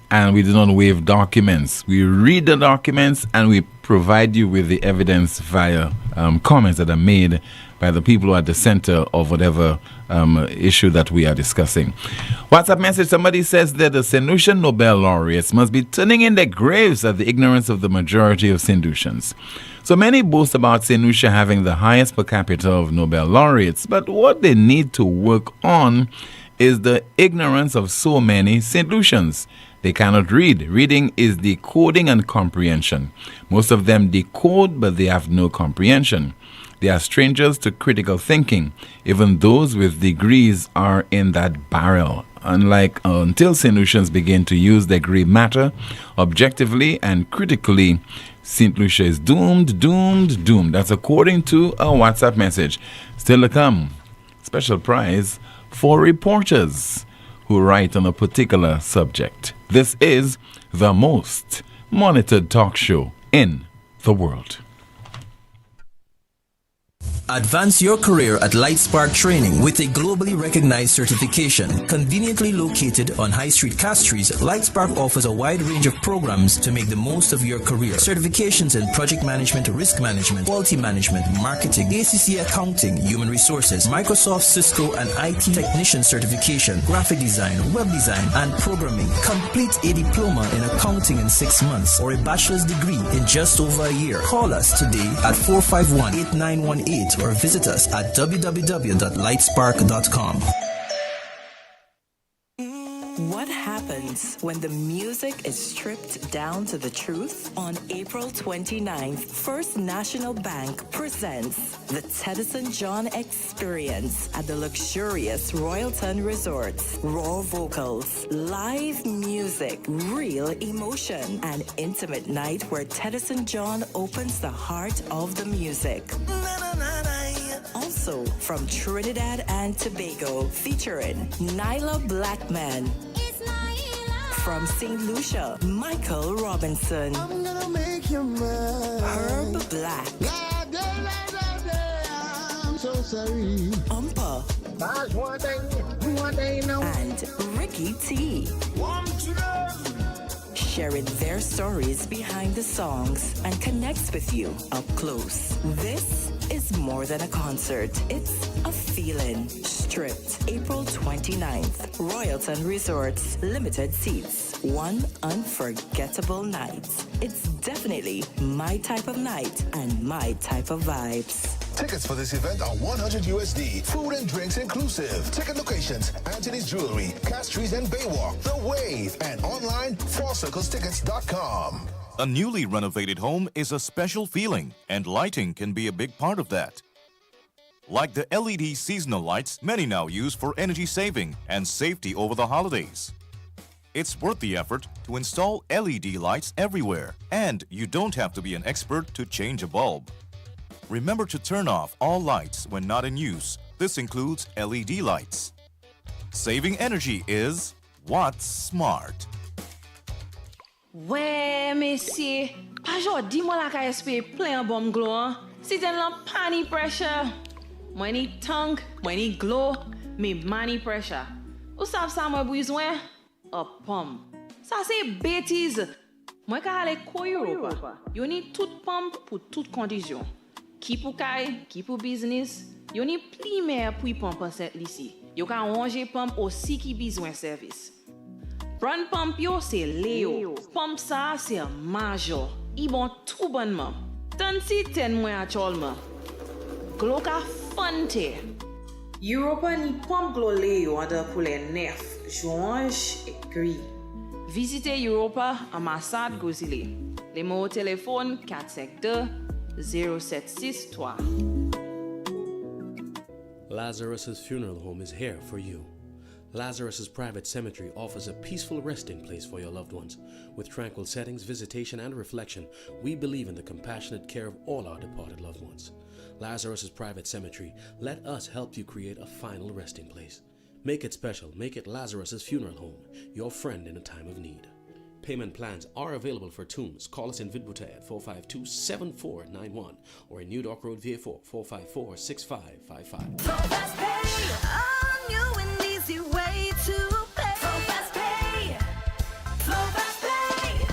and we do not waive documents. We read the documents and we provide you with the evidence via comments that are made by the people who are at the center of whatever issue that we are discussing. WhatsApp message, somebody says that the St. Lucian Nobel laureates must be turning in their graves at the ignorance of the majority of St. Lucians. So many boast about St. Lucia having the highest per capita of Nobel laureates, but what they need to work on is the ignorance of so many St. Lucians. They cannot read. Reading is decoding and comprehension. Most of them decode, but they have no comprehension. They are strangers to critical thinking. Even those with degrees are in that barrel. Until St. Lucians begin to use their gray matter objectively and critically, St. Lucia is doomed, doomed, doomed. That's according to a WhatsApp message. Still to come, special prize for reporters who write on a particular subject. This is the most monitored talk show in the world. Advance your career at Lightspark Training with a globally recognized certification. Conveniently located on High Street, Castries, Lightspark offers a wide range of programs to make the most of your career. Certifications in project management, risk management, quality management, marketing, ACC accounting, human resources, Microsoft, Cisco, and IT technician certification, graphic design, web design, and programming. Complete a diploma in accounting in 6 months or a bachelor's degree in just over a year. Call us today at 451-8918 or visit us at www.lightspark.com. What happens when the music is stripped down to the truth? On April 29th, First National Bank presents the Teddyson John Experience at the luxurious Royalton Resorts. Raw vocals, live music, real emotion, an intimate night where Teddyson John opens the heart of the music. Also from Trinidad and Tobago, featuring Nyla Blackman. From St. Lucia, Michael Robinson. I'm gonna make you mine. Herb Black. I'm so sorry. Umpa. And Ricky T. Sharing their stories behind the songs and connects with you up close. This is more than a concert. It's a feeling. Stripped, April 29th. Royalton Resorts, limited seats. One unforgettable night. It's definitely my type of night and my type of vibes. Tickets for this event are $100 USD, food and drinks inclusive. Ticket locations: Anthony's Jewelry, Castries and Baywalk, The Wave, and online, fourcirclestickets.com. A newly renovated home is a special feeling, and lighting can be a big part of that. Like the LED seasonal lights many now use for energy saving and safety over the holidays. It's worth the effort to install LED lights everywhere, and you don't have to be an expert to change a bulb. Remember to turn off all lights when not in use. This includes LED lights. Saving energy is what's smart. Ouais, messieurs, pas jodi moi la ka espérer plein bon glow. Si t'en la pani pressure. Moi ni tongue, moi ni glow, me money pressure. Ou savez ça moi besoin? A pomme. Ça c'est bêtise. Moi ka aller ko Europa. You need toute pomme pour toute condition. Qui pour kay, qui pour business. You need pli mer pour pomme cette ici. You ka ranger pomme aussi qui besoin service. Brand pump yo c'est Léo. Pump ça c'est Major. I bon tout bonnement. Tant si ten moi actuellement. Glo ka fante. Europa ni pump glo Léo en pour les nerfs, orange et gris. Visitez Europa ambassade Gozile. Les mots au téléphone 452-0763. Lazarus's Funeral Home is here for you. Lazarus's Private Cemetery offers a peaceful resting place for your loved ones. With tranquil settings, visitation, and reflection, we believe in the compassionate care of all our departed loved ones. Lazarus's Private Cemetery, let us help you create a final resting place. Make it special. Make it Lazarus's Funeral Home, your friend in a time of need. Payment plans are available for tunes. Call us in Vidbouté at 452-7491 or in New Dock Road, VA4, 454-6555. Fast pay on you an easy way to pay. Fast pay. Fast pay.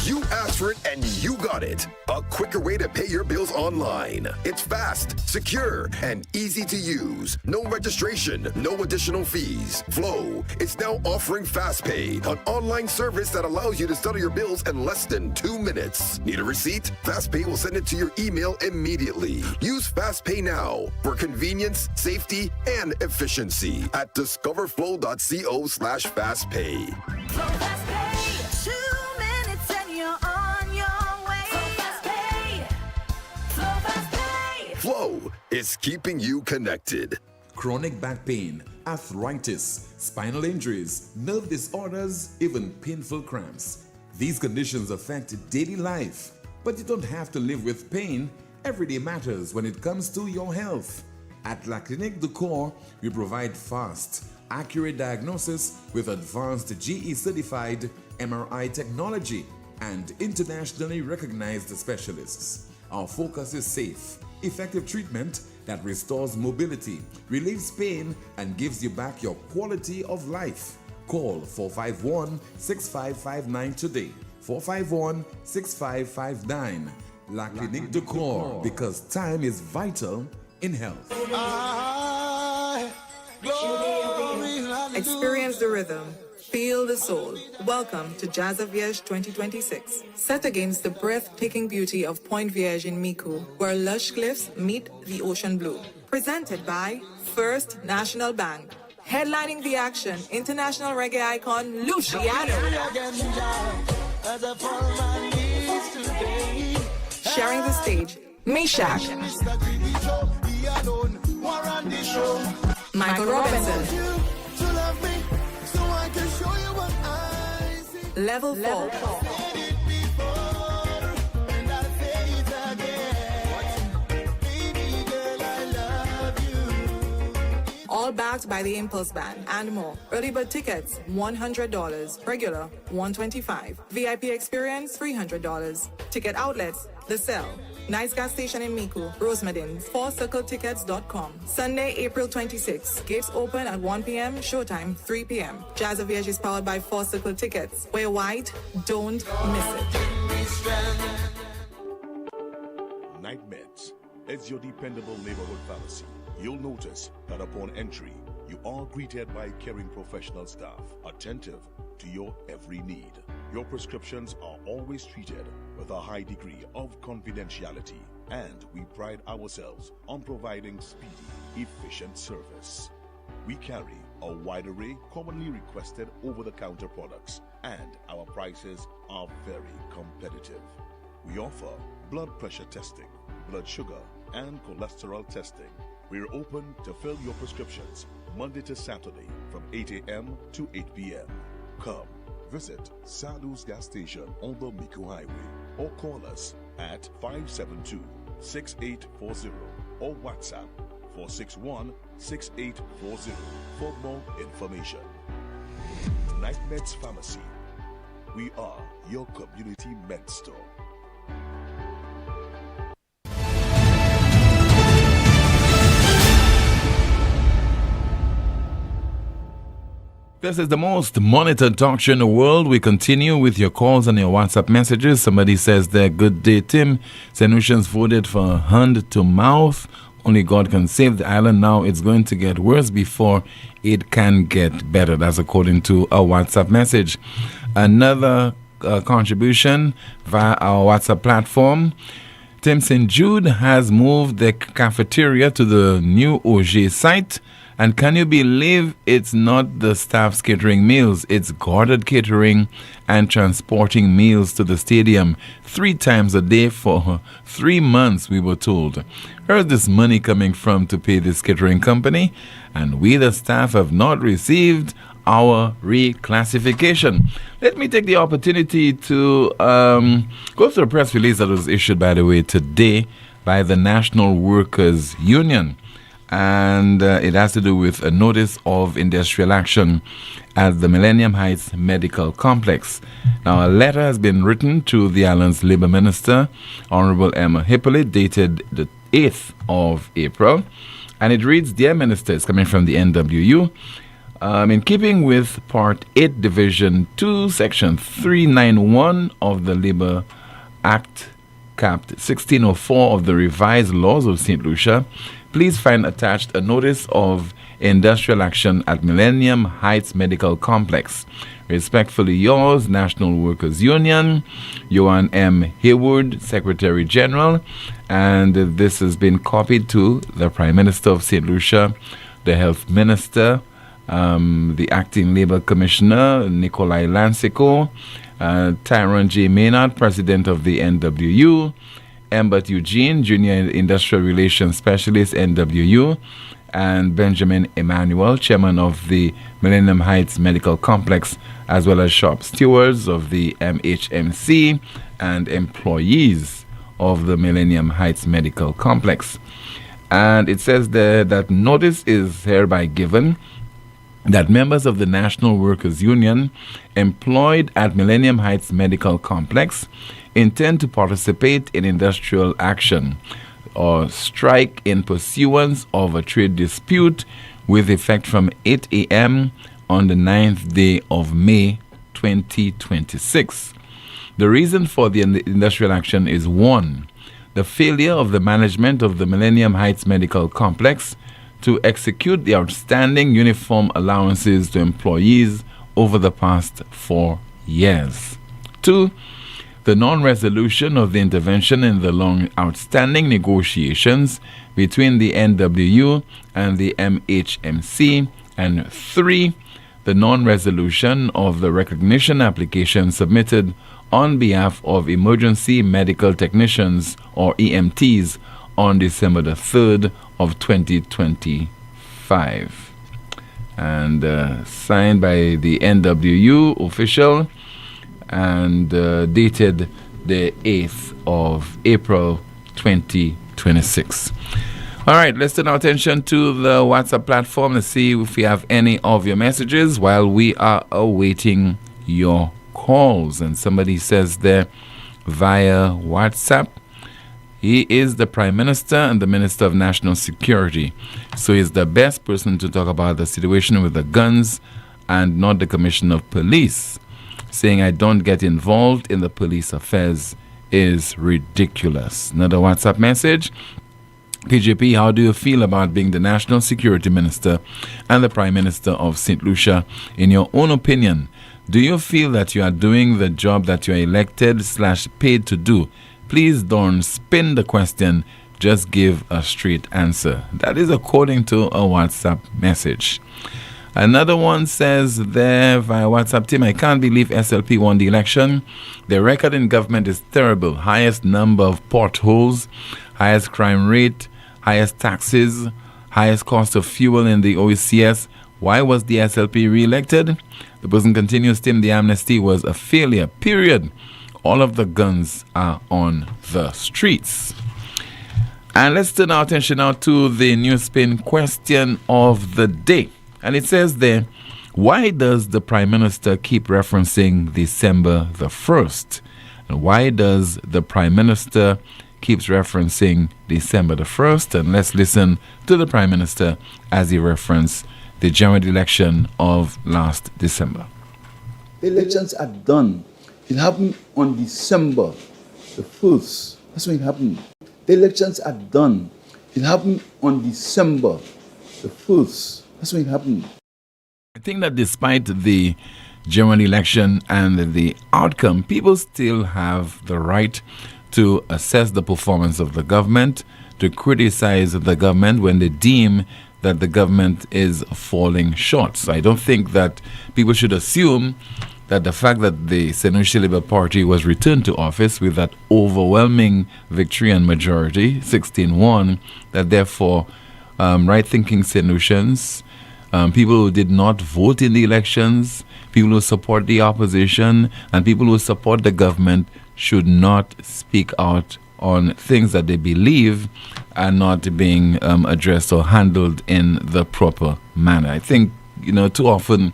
You asked for it and you got it. A quicker way to pay your bills online. It's fast, secure, and easy to use. No registration, no additional fees. Flow is now offering FastPay, an online service that allows you to settle your bills in less than 2 minutes. Need a receipt? FastPay will send it to your email immediately. Use FastPay now for convenience, safety, and efficiency at discoverflow.co/fastpay. Flow is keeping you connected. Chronic back pain, arthritis, spinal injuries, nerve disorders, even painful cramps. These conditions affect daily life, but you don't have to live with pain. Every day matters when it comes to your health. At La Clinique du Corps, we provide fast, accurate diagnosis with advanced GE-certified MRI technology and internationally recognized specialists. Our focus is safe, Effective treatment that restores mobility, relieves pain, and gives you back your quality of life. Call 451-6559 today. 451-6559. La Clinique de Corps, because time is vital in health. Experience the rhythm. Feel the soul. Welcome to Jazz of Viège 2026. Set against the breathtaking beauty of Point Viège in Micoud, where lush cliffs meet the ocean blue. Presented by First National Bank. Headlining the action, international reggae icon Luciano. Sharing the stage, Meshack. Michael Robinson. Level 4. All backed by the Impulse Band and more. Early bird tickets, $100. Regular, $125. VIP experience, $300. Ticket outlets, The Cell. Nice gas station in Micoud, Rosemadin, 4circletickets.com. Sunday, April 26. Gates open at 1 p.m., showtime 3 p.m. Jazz of Viège is powered by 4 Circle Tickets. Wear white, don't miss it. Night Meds is your dependable neighborhood pharmacy. You'll notice that upon entry, you are greeted by caring professional staff, attentive to your every need. Your prescriptions are always treated with a high degree of confidentiality, and we pride ourselves on providing speedy, efficient service. We carry a wide array commonly requested over-the-counter products, and our prices are very competitive. We offer blood pressure testing, blood sugar, and cholesterol testing. We're open to fill your prescriptions Monday to Saturday from 8 a.m. to 8 p.m. Come visit Sadu's gas station on the Micoud Highway or call us at 572-6840 or WhatsApp 461-6840 for more information. Night Meds Pharmacy. We are your community med store. This is the most monitored talk show in the world. We continue with your calls and your WhatsApp messages. Somebody says there, good day, Tim. St. Lucians voted for hand to mouth. Only God can save the island. Now it's going to get worse before it can get better. That's according to a WhatsApp message. Another contribution via our WhatsApp platform. Tim St. Jude has moved the cafeteria to the new OG site. And can you believe it's not the staff's catering meals, it's guarded catering and transporting meals to the stadium 3 times a day for 3 months, we were told. Where is this money coming from to pay this catering company? And we, the staff, have not received our reclassification. Let me take the opportunity to go through a press release that was issued, by the way, today by the National Workers Union. And it has to do with a notice of industrial action at the Millennium Heights Medical Complex. Now, a letter has been written to the island's Labour Minister, Honorable Emma Hippolyte, dated the 8th of April. And it reads, Dear Minister, it's coming from the NWU. In keeping with Part 8, Division 2, Section 391 of the Labour Act, Capt. 1604 of the revised laws of St. Lucia, please find attached a notice of industrial action at Millennium Heights Medical Complex. Respectfully yours, National Workers Union, Joanne M. Haywood, Secretary General. And this has been copied to the Prime Minister of St. Lucia, the Health Minister, the Acting Labour Commissioner, Nikolai Lansico, Tyrone J. Maynard, President of the NWU, Embert Eugene, Junior Industrial Relations Specialist, NWU, and Benjamin Emmanuel, Chairman of the Millennium Heights Medical Complex, as well as shop stewards of the MHMC and employees of the Millennium Heights Medical Complex. And it says there that notice is hereby given that members of the National Workers Union employed at Millennium Heights Medical Complex intend to participate in industrial action or strike in pursuance of a trade dispute with effect from 8 a.m. on the 9th day of May 2026. The reason for the industrial action is 1. The failure of the management of the Millennium Heights Medical Complex to execute the outstanding uniform allowances to employees over the past 4 years. 2. The non-resolution of the intervention in the long outstanding negotiations between the NWU and the MHMC. And 3. The non-resolution of the recognition application submitted on behalf of emergency medical technicians or EMTs on December the 3rd of 2025. And signed by the NWU official and dated the 8th of April 2026. All right, let's turn our attention to the WhatsApp platform to see if we have any of your messages while we are awaiting your calls. And somebody says there via WhatsApp, he is the Prime Minister and the Minister of National Security. So he's the best person to talk about the situation with the guns and not the Commissioner of Police. Saying I don't get involved in the police affairs is ridiculous. Another WhatsApp message. PJP, how do you feel about being the National Security Minister and the Prime Minister of St. Lucia? In your own opinion, do you feel that you are doing the job that you are elected/paid to do? Please don't spin the question. Just give a straight answer. That is according to a WhatsApp message. Another one says there via WhatsApp, Tim, I can't believe SLP won the election. Their record in government is terrible. Highest number of potholes, highest crime rate, highest taxes, highest cost of fuel in the OECS. Why was the SLP re-elected? The person continues, Tim, the amnesty was a failure, period. All of the guns are on the streets. And let's turn our attention now to the NewsSpin question of the day. And it says there, why does the Prime Minister keep referencing December the 1st? And why does the Prime Minister keeps referencing December the 1st? And let's listen to the Prime Minister as he referenced the general election of last December. The elections are done. It happened on December the 1st. That's when it happened. The elections are done. It happened on December the 1st. That's when it happened. I think that despite the general election and the outcome, people still have the right to assess the performance of the government, to criticize the government when they deem that the government is falling short. So I don't think that people should assume that the fact that the St. Lucia Labour Party was returned to office with that overwhelming victory and majority, 16-1, that therefore right-thinking St. Lucians, people who did not vote in the elections, people who support the opposition, and people who support the government should not speak out on things that they believe are not being addressed or handled in the proper manner. I think, too often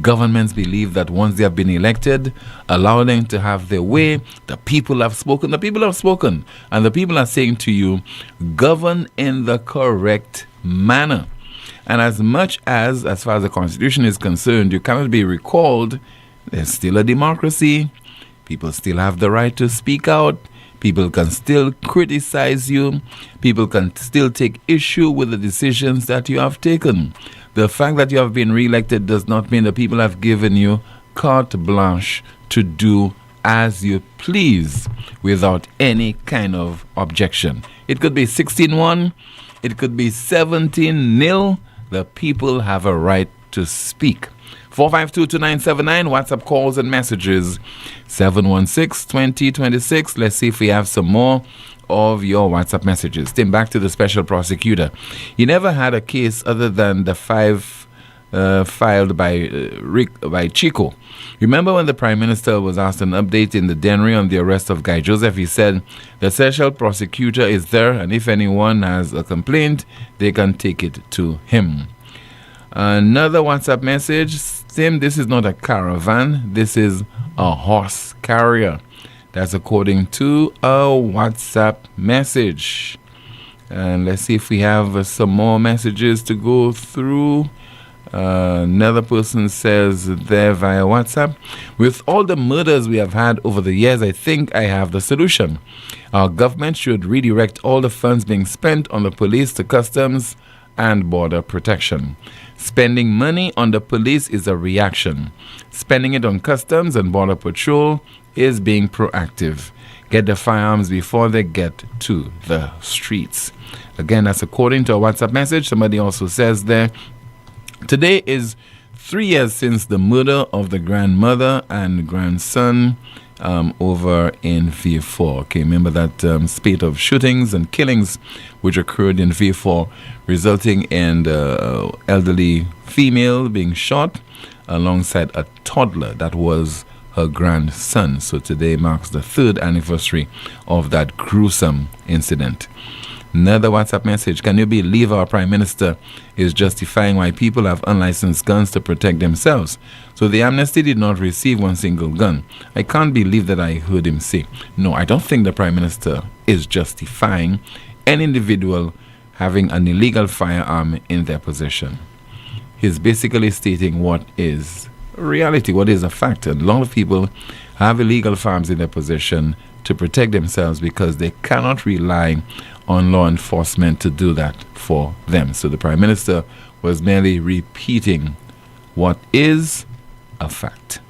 governments believe that once they have been elected, allow them to have their way. The people have spoken. The people have spoken. And the people are saying to you, govern in the correct manner. And as far as the Constitution is concerned, you cannot be recalled. There's still a democracy. People still have the right to speak out. People can still criticize you. People can still take issue with the decisions that you have taken. The fact that you have been re-elected does not mean that people have given you carte blanche to do as you please without any kind of objection. It could be 16-1. It could be 17-0. The people have a right to speak. 452-2979, WhatsApp calls and messages, 716-2026. Let's see if we have some more of your WhatsApp messages. Tim, back to the special prosecutor. He never had a case other than the 5 filed by Chico. Remember when the Prime Minister was asked an update in the Dennery on the arrest of Guy Joseph, he said the special prosecutor is there, and if anyone has a complaint, they can take it to him. Another WhatsApp message, Tim, this is not a caravan, this is a horse carrier. That's according to a WhatsApp message. And let's see if we have some more messages to go through. Another person says there via WhatsApp, with all the murders we have had over the years, I think I have the solution. Our government should redirect all the funds being spent on the police to customs and border protection. Spending money on the police is a reaction. Spending it on customs and border patrol is being proactive. Get the firearms before they get to the streets. Again, that's according to a WhatsApp message. Somebody also says there, today is 3 years since the murder of the grandmother and grandson over in V4. Okay, remember that spate of shootings and killings which occurred in V4, resulting in the elderly female being shot alongside a toddler that was her grandson. So today marks the 3rd anniversary of that gruesome incident. Another WhatsApp message, can you believe our Prime Minister is justifying why people have unlicensed guns to protect themselves? So the amnesty did not receive one single gun. I can't believe that I heard him say. No, I don't think the Prime Minister is justifying an individual having an illegal firearm in their possession. He's basically stating what is reality, what is a fact. And a lot of people have illegal firearms in their possession to protect themselves because they cannot rely on law enforcement to do that for them. So the Prime Minister was merely repeating what is a fact.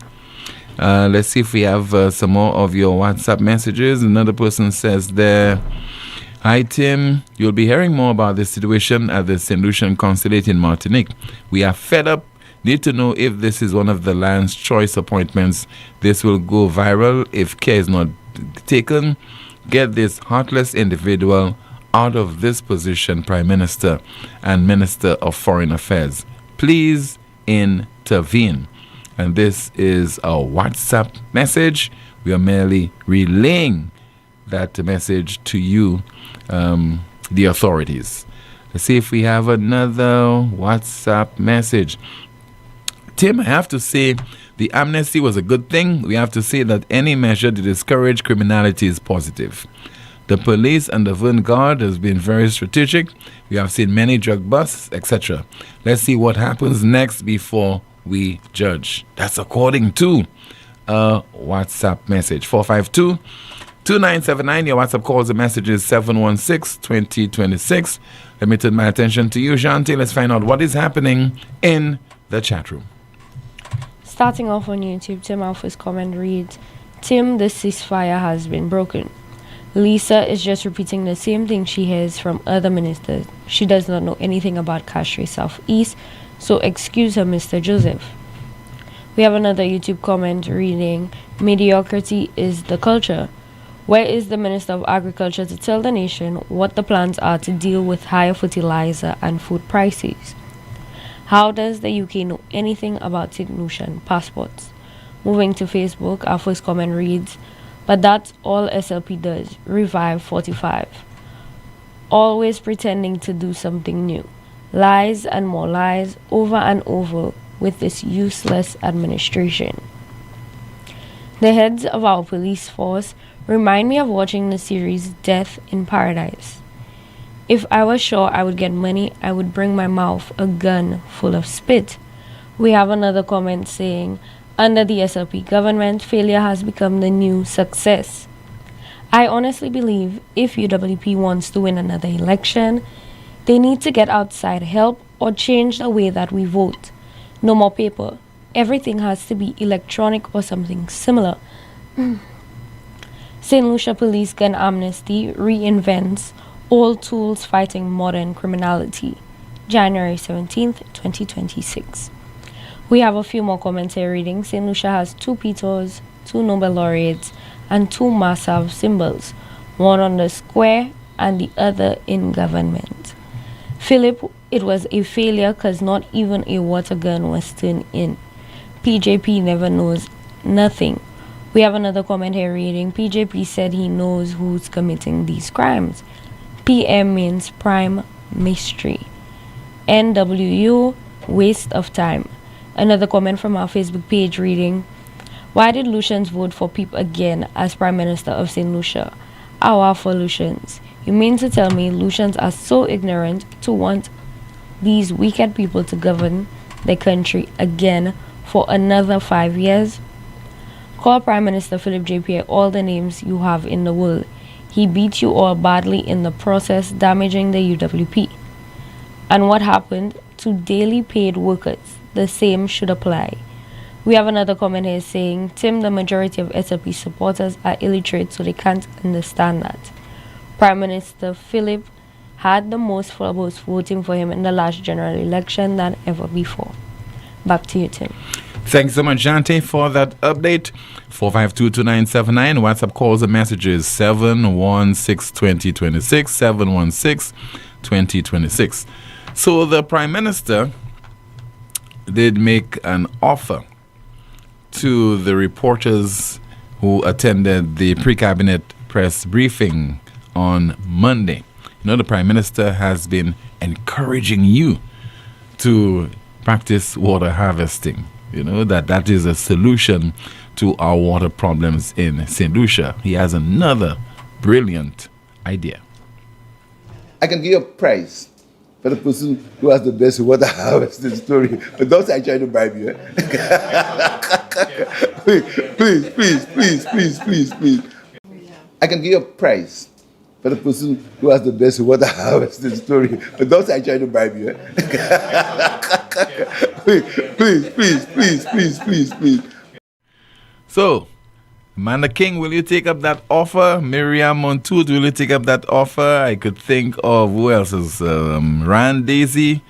Let's see if we have some more of your WhatsApp messages. Another person says there, hi Tim, you'll be hearing more about this situation at the St. Lucian Consulate in Martinique. We are fed up. Need to know if this is one of the land's choice appointments. This will go viral if care is not taken. Get this heartless individual out of this position, Prime Minister and Minister of Foreign Affairs. Please intervene. And this is a WhatsApp message. We are merely relaying that message to you, the authorities. Let's see if we have another WhatsApp message. Tim, I have to say the amnesty was a good thing. We have to say that any measure to discourage criminality is positive. The police and the vanguard has been very strategic. We have seen many drug busts, etc. Let's see what happens next before we judge. That's according to a WhatsApp message. 452-2979. Your WhatsApp calls and messages 716-2026. Let me turn my attention to you, Shanti. Let's find out what is happening in the chat room. Starting off on YouTube, Tim Alpha's comment reads, Tim, the ceasefire has been broken. Lisa is just repeating the same thing she hears from other ministers. She does not know anything about Castries Southeast, so excuse her, Mr. Joseph. We have another YouTube comment reading, mediocrity is the culture. Where is the Minister of Agriculture to tell the nation what the plans are to deal with higher fertilizer and food prices? How does the UK know anything about St. Lucian passports? Moving to Facebook, our first comment reads, but that's all SLP does, revive 45. Always pretending to do something new. Lies and more lies over and over with this useless administration. The heads of our police force remind me of watching the series Death in Paradise. If I was sure I would get money, I would bring my mouth a gun full of spit. We have another comment saying, under the SLP government, failure has become the new success. I honestly believe if UWP wants to win another election, they need to get outside help or change the way that we vote. No more paper. Everything has to be electronic or something similar. St. Lucia Police Gun Amnesty reinvents old tools fighting modern criminality. January 17th, 2026. We have a few more commentary readings. St. Lucia has 2 Peters, 2 Nobel laureates, and 2 massive symbols, one on the square and the other in government. Philip, it was a failure because not even a water gun was turned in. PJP never knows nothing. We have another comment here reading, PJP said he knows who's committing these crimes. PM means prime mystery. NWU, waste of time. Another comment from our Facebook page reading, why did Lucians vote for Peep again as Prime Minister of St. Lucia? Our for Lucians. You mean to tell me Lucians are so ignorant to want these wicked people to govern the country again for another 5 years? Call Prime Minister Philip J. Pierre all the names you have in the world. He beat you all badly in the process, damaging the UWP. And what happened to daily paid workers? The same should apply. We have another comment here saying, Tim, the majority of SLP supporters are illiterate, so they can't understand that. Prime Minister Philip had the most followers voting for him in the last general election than ever before. Back to you, Tim. Thanks so much, Jante, for that update. 4522979. WhatsApp calls and messages 716-2026, 716-2026. So the Prime Minister did make an offer to the reporters who attended the pre-cabinet press briefing on Monday. You know, the Prime Minister has been encouraging you to practice water harvesting. You know, that is a solution to our water problems in St. Lucia. He has another brilliant idea. I can give you a prize for the person who has the best water harvesting story. But don't say I try to bribe you. Please. I can give you a prize for the person who has the best water harvesting story. But don't say I try to bribe you. Please. So, Amanda King, will you take up that offer? Miriam Montoud, will you take up that offer? I could think of who else is Rand Daisy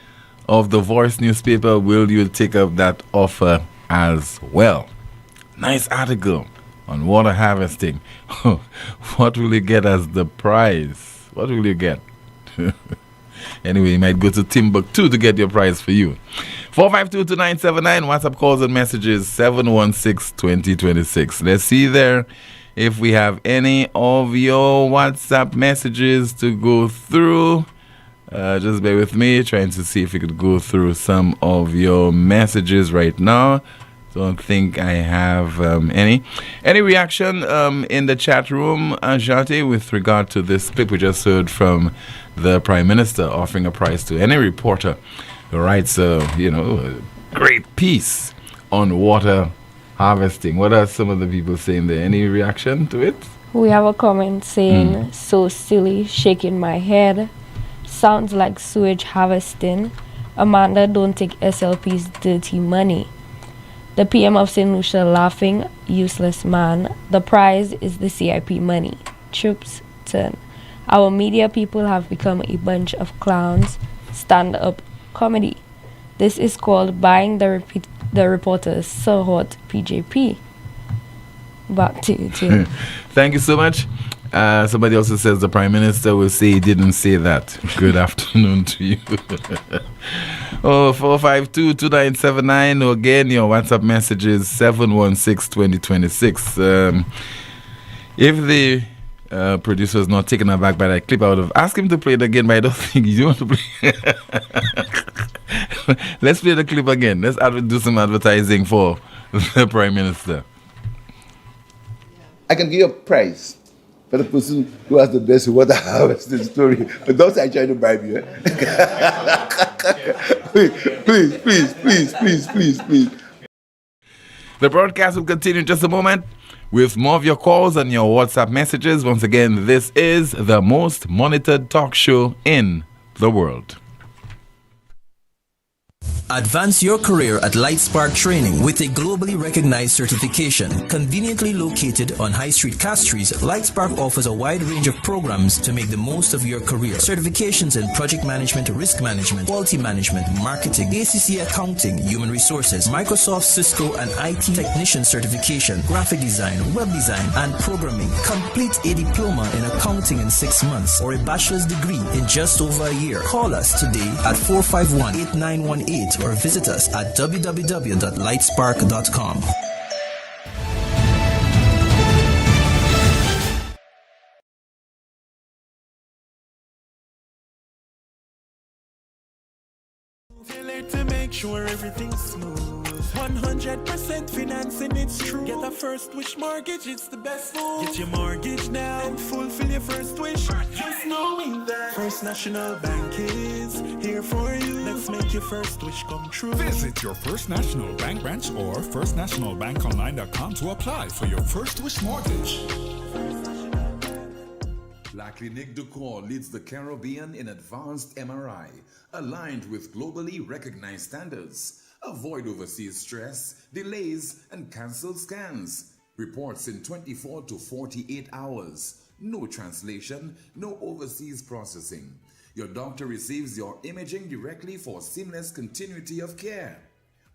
of the Voice newspaper. Will you take up that offer as well? Nice article on water harvesting. What will you get as the prize? What will you get? Anyway, you might go to Timbuktu to get your prize for you. 4522979. WhatsApp calls and messages 716-2026. Let's see there if we have any of your WhatsApp messages to go through. Just bear with me, trying to see if we could go through some of your messages right now. Don't think I have any. Any reaction in the chat room, Jate, with regard to this clip we just heard from the Prime Minister offering a prize to any reporter who writes a great piece on water harvesting? What are some of the people saying there? Any reaction to it? We have a comment saying, so silly, shaking my head. Sounds like sewage harvesting. Amanda, don't take SLP's dirty money. The PM of St. Lucia laughing, useless man. The prize is the CIP money. Troops turn. Our media people have become a bunch of clowns. Stand-up comedy. This is called buying the reporters. So hot, PJP. Back to you, Tim. Thank you so much. Somebody also says the Prime Minister will say he didn't say that. Good afternoon to you. 4522979. Again, your WhatsApp message is 716-2026. If the producer is not taken aback by that clip, I would have asked him to play it again, but I don't think you want to play. Let's play the clip again. Let's do some advertising for the Prime Minister. I can give you a prize for the person who has the best water harvesting story. But don't say I try to bribe you. Please. The broadcast will continue in just a moment with more of your calls and your WhatsApp messages. Once again, this is the most monitored talk show in the world. Advance your career at Lightspark Training with a globally recognized certification. Conveniently located on High Street, Castries, Lightspark offers a wide range of programs to make the most of your career. Certifications in project management, risk management, quality management, marketing, ACC accounting, human resources, Microsoft, Cisco, and IT technician certification, graphic design, web design, and programming. Complete a diploma in accounting in 6 months or a bachelor's degree in just over a year. Call us today at 451-8918 or visit us at www.lightspark.com. To make sure everything's smooth. 100% financing, it's true. Get a first wish mortgage, it's the best move. Get your mortgage now and fulfill your first wish. Just knowing that First National Bank is here for you. Let's make your first wish come true. Visit your First National Bank branch or firstnationalbankonline.com to apply for your first wish mortgage. La Clinique du Corps leads the Caribbean in advanced MRI, aligned with globally recognized standards. Avoid overseas stress, delays, and cancelled scans. Reports in 24 to 48 hours. No translation, no overseas processing. Your doctor receives your imaging directly for seamless continuity of care.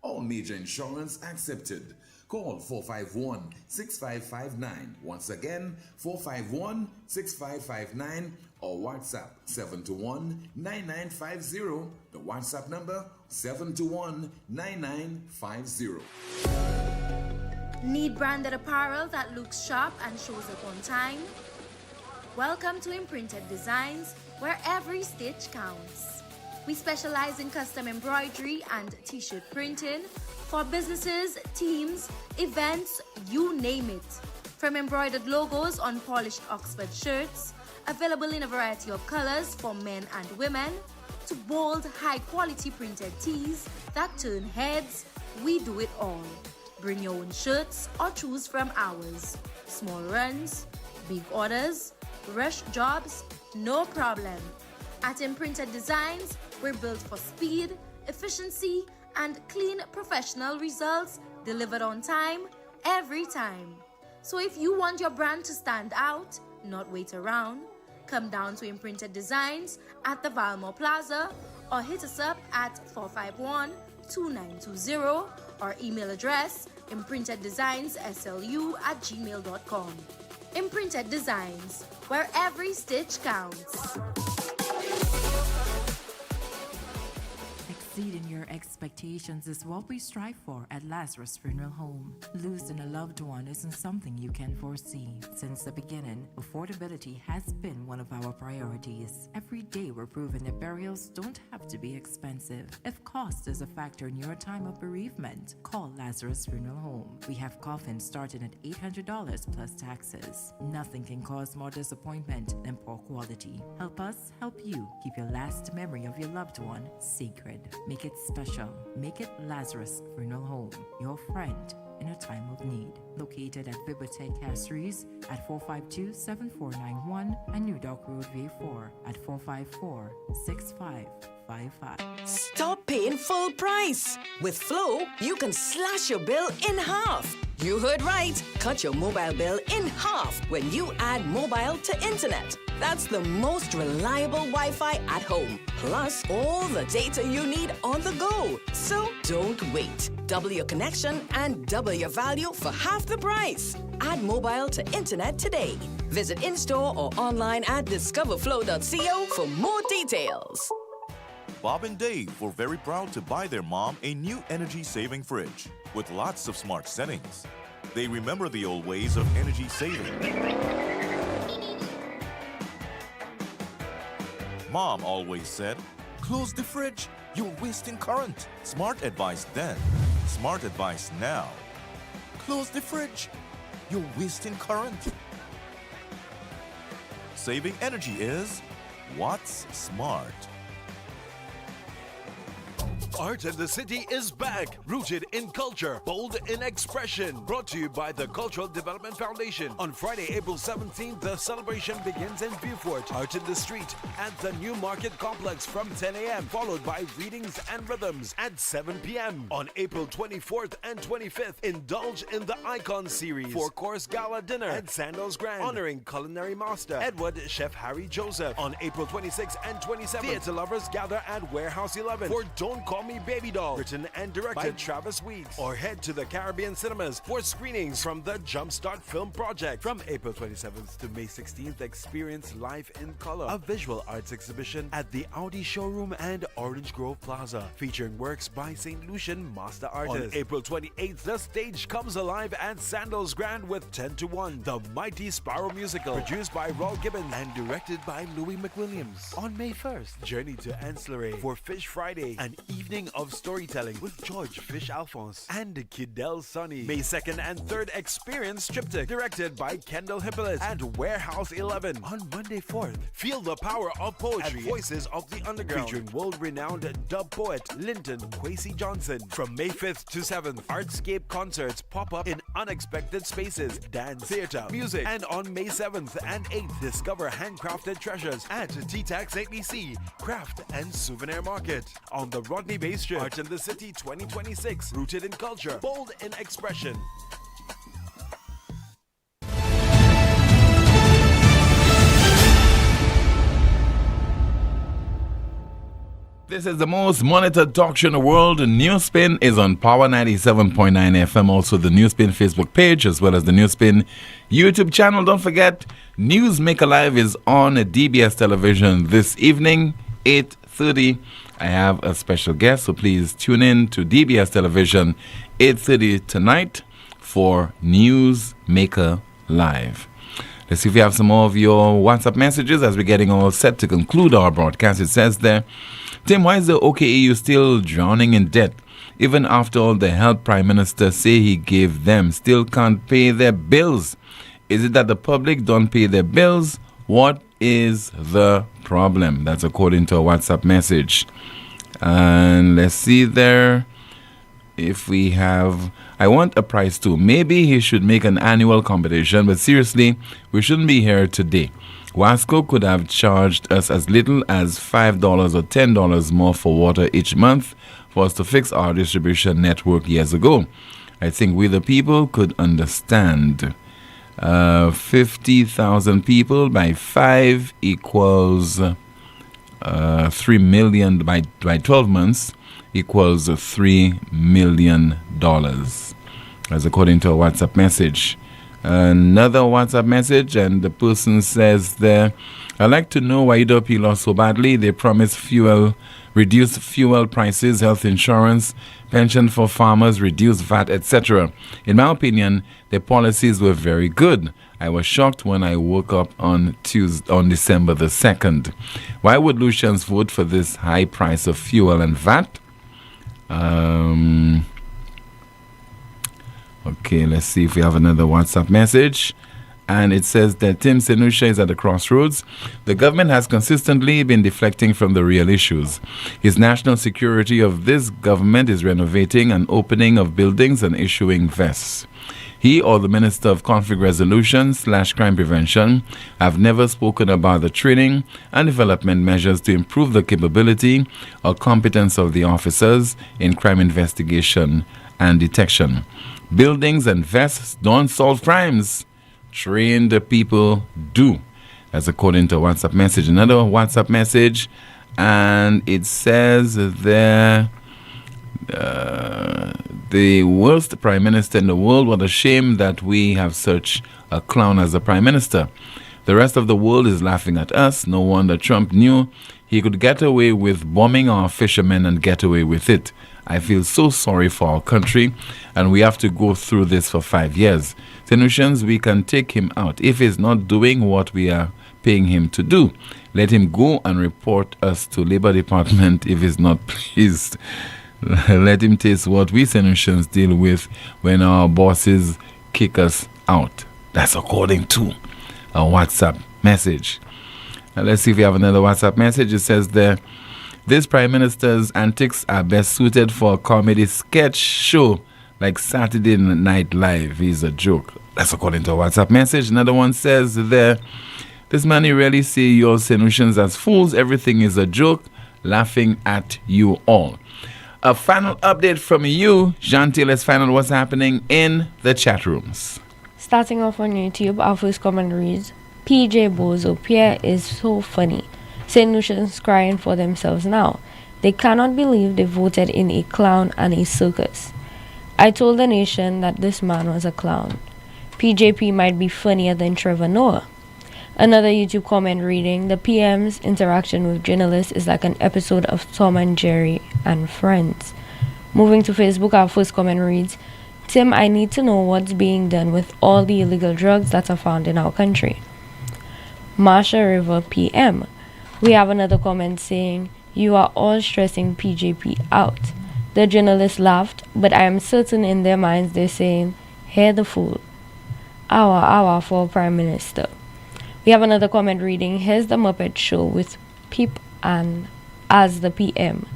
All major insurance accepted. Call 451-6559. Once again, 451-6559 or WhatsApp 721-9950. The WhatsApp number 721-9950. Need branded apparel that looks sharp and shows up on time? Welcome to Imprinted Designs, where every stitch counts. We specialize in custom embroidery and t-shirt printing for businesses, teams, events, you name it. From embroidered logos on polished Oxford shirts, available in a variety of colors for men and women, to bold, high-quality printed tees that turn heads, we do it all. Bring your own shirts or choose from ours. Small runs, big orders, rush jobs, no problem. At Imprinted Designs, we're built for speed, efficiency, and clean professional results delivered on time, every time. So if you want your brand to stand out, not wait around, come down to Imprinted Designs at the Valmore Plaza or hit us up at 451-2920 or email address imprinteddesignsSLU@gmail.com. Imprinted Designs, where every stitch counts. Exceeding your expectations is what we strive for at Lazarus Funeral Home. Losing a loved one isn't something you can foresee. Since the beginning, affordability has been one of our priorities. Every day we're proving that burials don't have to be expensive. If cost is a factor in your time of bereavement, call Lazarus Funeral Home. We have coffins starting at $800 plus taxes. Nothing can cause more disappointment than poor quality. Help us help you keep your last memory of your loved one sacred. Make it special. Make it Lazarus Funeral Home, your friend in a time of need. Located at Bibliotheque Castries at 452-7491 and New Dock Road V4 at 454-6555. Stop paying full price. With Flow, you can slash your bill in half. You heard right. Cut your mobile bill in half when you add mobile to internet. That's the most reliable Wi-Fi at home. Plus all the data you need on the go. So don't wait. Double your connection and double your value for half the price. Add mobile to internet today. Visit in-store or online at discoverflow.co for more details. Bob and Dave were very proud to buy their mom a new energy-saving fridge with lots of smart settings. They remember the old ways of energy saving. Mom always said, "Close the fridge, you're wasting current." Smart advice then, smart advice now. Close the fridge, you're wasting current. Saving energy is what's smart. Art in the City is back, rooted in culture, bold in expression. Brought to you by the Cultural Development Foundation. On Friday, April 17th, the celebration begins in Beaufort. Art in the Street at the New Market Complex from 10 a.m., followed by readings and rhythms at 7 p.m. On April 24th and 25th, indulge in the Icon Series, 4-course gala dinner at Sandals Grand, honoring culinary master Edward Chef Harry Joseph. On April 26th and 27th, theater lovers gather at Warehouse 11 for Don't Call Me Baby Doll, written and directed by Travis Weeks. Or head to the Caribbean Cinemas for screenings from the Jumpstart Film Project. From April 27th to May 16th, experience Life in Color, a visual arts exhibition at the Audi Showroom and Orange Grove Plaza, featuring works by St. Lucian master artists. On April 28th, the stage comes alive at Sandals Grand with 10 to 1, the Mighty Sparrow musical, produced by Raul Gibbons and directed by Louis McWilliams. On May 1st, journey to Ancillary for Fish Friday, an evening evening of storytelling with George Fish Alphonse and Kidel Sonny. May 2nd and 3rd experience Triptych, directed by Kendall Hippolyte at Warehouse 11. On Monday 4th, feel the power of poetry at Voices of the Underground, featuring world-renowned dub poet Linton Kwesi Johnson. From May 5th to 7th, Artscape concerts pop up in unexpected spaces, dance, theater, music, and on May 7th and 8th, discover handcrafted treasures at T-Tax ABC, Craft and Souvenir Market. On the Rodney Bay Strip, Art in the City 2026, rooted in culture, bold in expression. This is the most monitored talk show in the world. NewsSpin is on Power 97.9 FM, also the NewsSpin Facebook page, as well as the NewsSpin YouTube channel. Don't forget, Newsmaker Live is on DBS television this evening, 8:30. I have a special guest, so please tune in to DBS television, 8:30 tonight for Newsmaker Live. Let's see if we have some more of your WhatsApp messages as we're getting all set to conclude our broadcast. It says there, Tim, why is the OKAU still drowning in debt? Even after all the help Prime Minister say he gave them, still can't pay their bills. Is it that the public don't pay their bills? What is the problem? That's according to a WhatsApp message. And let's see there if we have... I want a price too. Maybe he should make an annual competition, but seriously, we shouldn't be here today. Wasco could have charged us as little as $5 or $10 more for water each month for us to fix our distribution network years ago. I think we the people could understand. 50,000 people by 5 equals 3 million by 12 months equals $3 million. As according to a WhatsApp message. Another WhatsApp message, and the person says there, I'd like to know why UWP lost so badly. They promised reduced fuel prices, health insurance, pension for farmers, reduced VAT, etc. In my opinion, their policies were very good. I was shocked when I woke up on December the 2nd. Why would Lucians vote for this high price of fuel and VAT? Okay, let's see if we have another WhatsApp message. And it says that Tim Senusha is at the crossroads. The government has consistently been deflecting from the real issues. His national security of this government is renovating and opening of buildings and issuing vests. He or the Minister of Conflict Resolution / Crime Prevention have never spoken about the training and development measures to improve the capability or competence of the officers in crime investigation and detection. Buildings and vests don't solve crimes. Trained people do. That's according to a WhatsApp message. Another WhatsApp message, and it says there, the worst prime minister in the world. What a shame that we have such a clown as a prime minister. The rest of the world is laughing at us. No wonder Trump knew he could get away with bombing our fishermen and get away with it. I feel so sorry for our country, and we have to go through this for 5 years. Tenusians, we can take him out. If he's not doing what we are paying him to do, let him go and report us to Labor Department if he's not pleased. Let him taste what we Tenusians deal with when our bosses kick us out. That's according to a WhatsApp message. Now let's see if we have another WhatsApp message. It says there, this Prime Minister's antics are best suited for a comedy sketch show like Saturday Night Live. He's a joke. That's according to a WhatsApp message. Another one says there, this man really see your solutions as fools. Everything is a joke. Laughing at you all. A final update from you, Jean-T. Let's find out what's happening in the chat rooms. Starting off on YouTube, our first comment reads, PJ Bozo, Pierre is so funny. St. Lucians crying for themselves now. They cannot believe they voted in a clown and a circus. I told the nation that this man was a clown. PJP might be funnier than Trevor Noah. Another YouTube comment reading, the PM's interaction with journalists is like an episode of Tom and Jerry and Friends. Moving to Facebook, our first comment reads, Tim, I need to know what's being done with all the illegal drugs that are found in our country. Marsha River PM. We have another comment saying, You are all stressing PJP out. The journalists laughed, but I am certain in their minds they're saying, hear the fool. Our for Prime Minister. We have another comment reading, here's the Muppet Show with Peep and as the PM.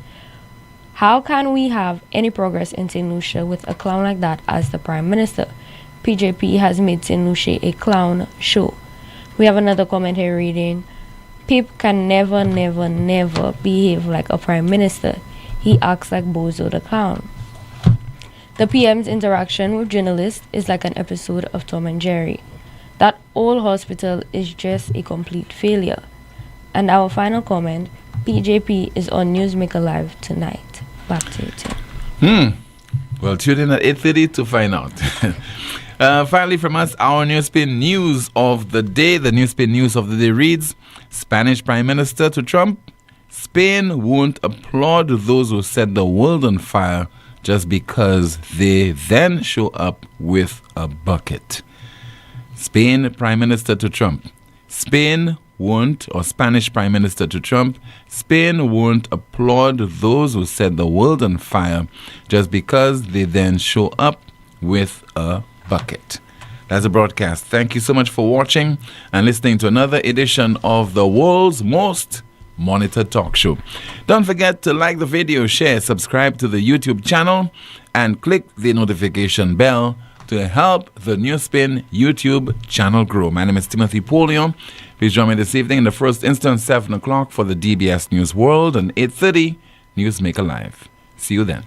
How can we have any progress in St. Lucia with a clown like that as the Prime Minister? PJP has made St. Lucia a clown show. We have another comment here reading, Peep can never behave like a Prime Minister. He acts like Bozo the Clown. The PM's interaction with journalists is like an episode of Tom and Jerry. That old hospital is just a complete failure. And our final comment, PJP is on Newsmaker Live tonight. Back to you, Tim. Well, tune in at 8:30 to find out. Finally from us, our NewsSpin news of the day. The NewsSpin news of the day reads, Spanish Prime Minister to Trump, Spain won't applaud those who set the world on fire just because they then show up with a bucket. Spain Prime Minister to Trump. Spain won't, or Spanish Prime Minister to Trump, Spain won't applaud those who set the world on fire just because they then show up with a bucket. That's a broadcast. Thank you so much for watching and listening to another edition of the world's most monitored talk show. Don't forget to like the video, share, subscribe to the YouTube channel, and click the notification bell to help the NewsSpin YouTube channel grow. My name is Timothy Poleon. Please join me this evening in the first instance, 7 o'clock for the DBS News World and 8:30 Newsmaker Live. See you then.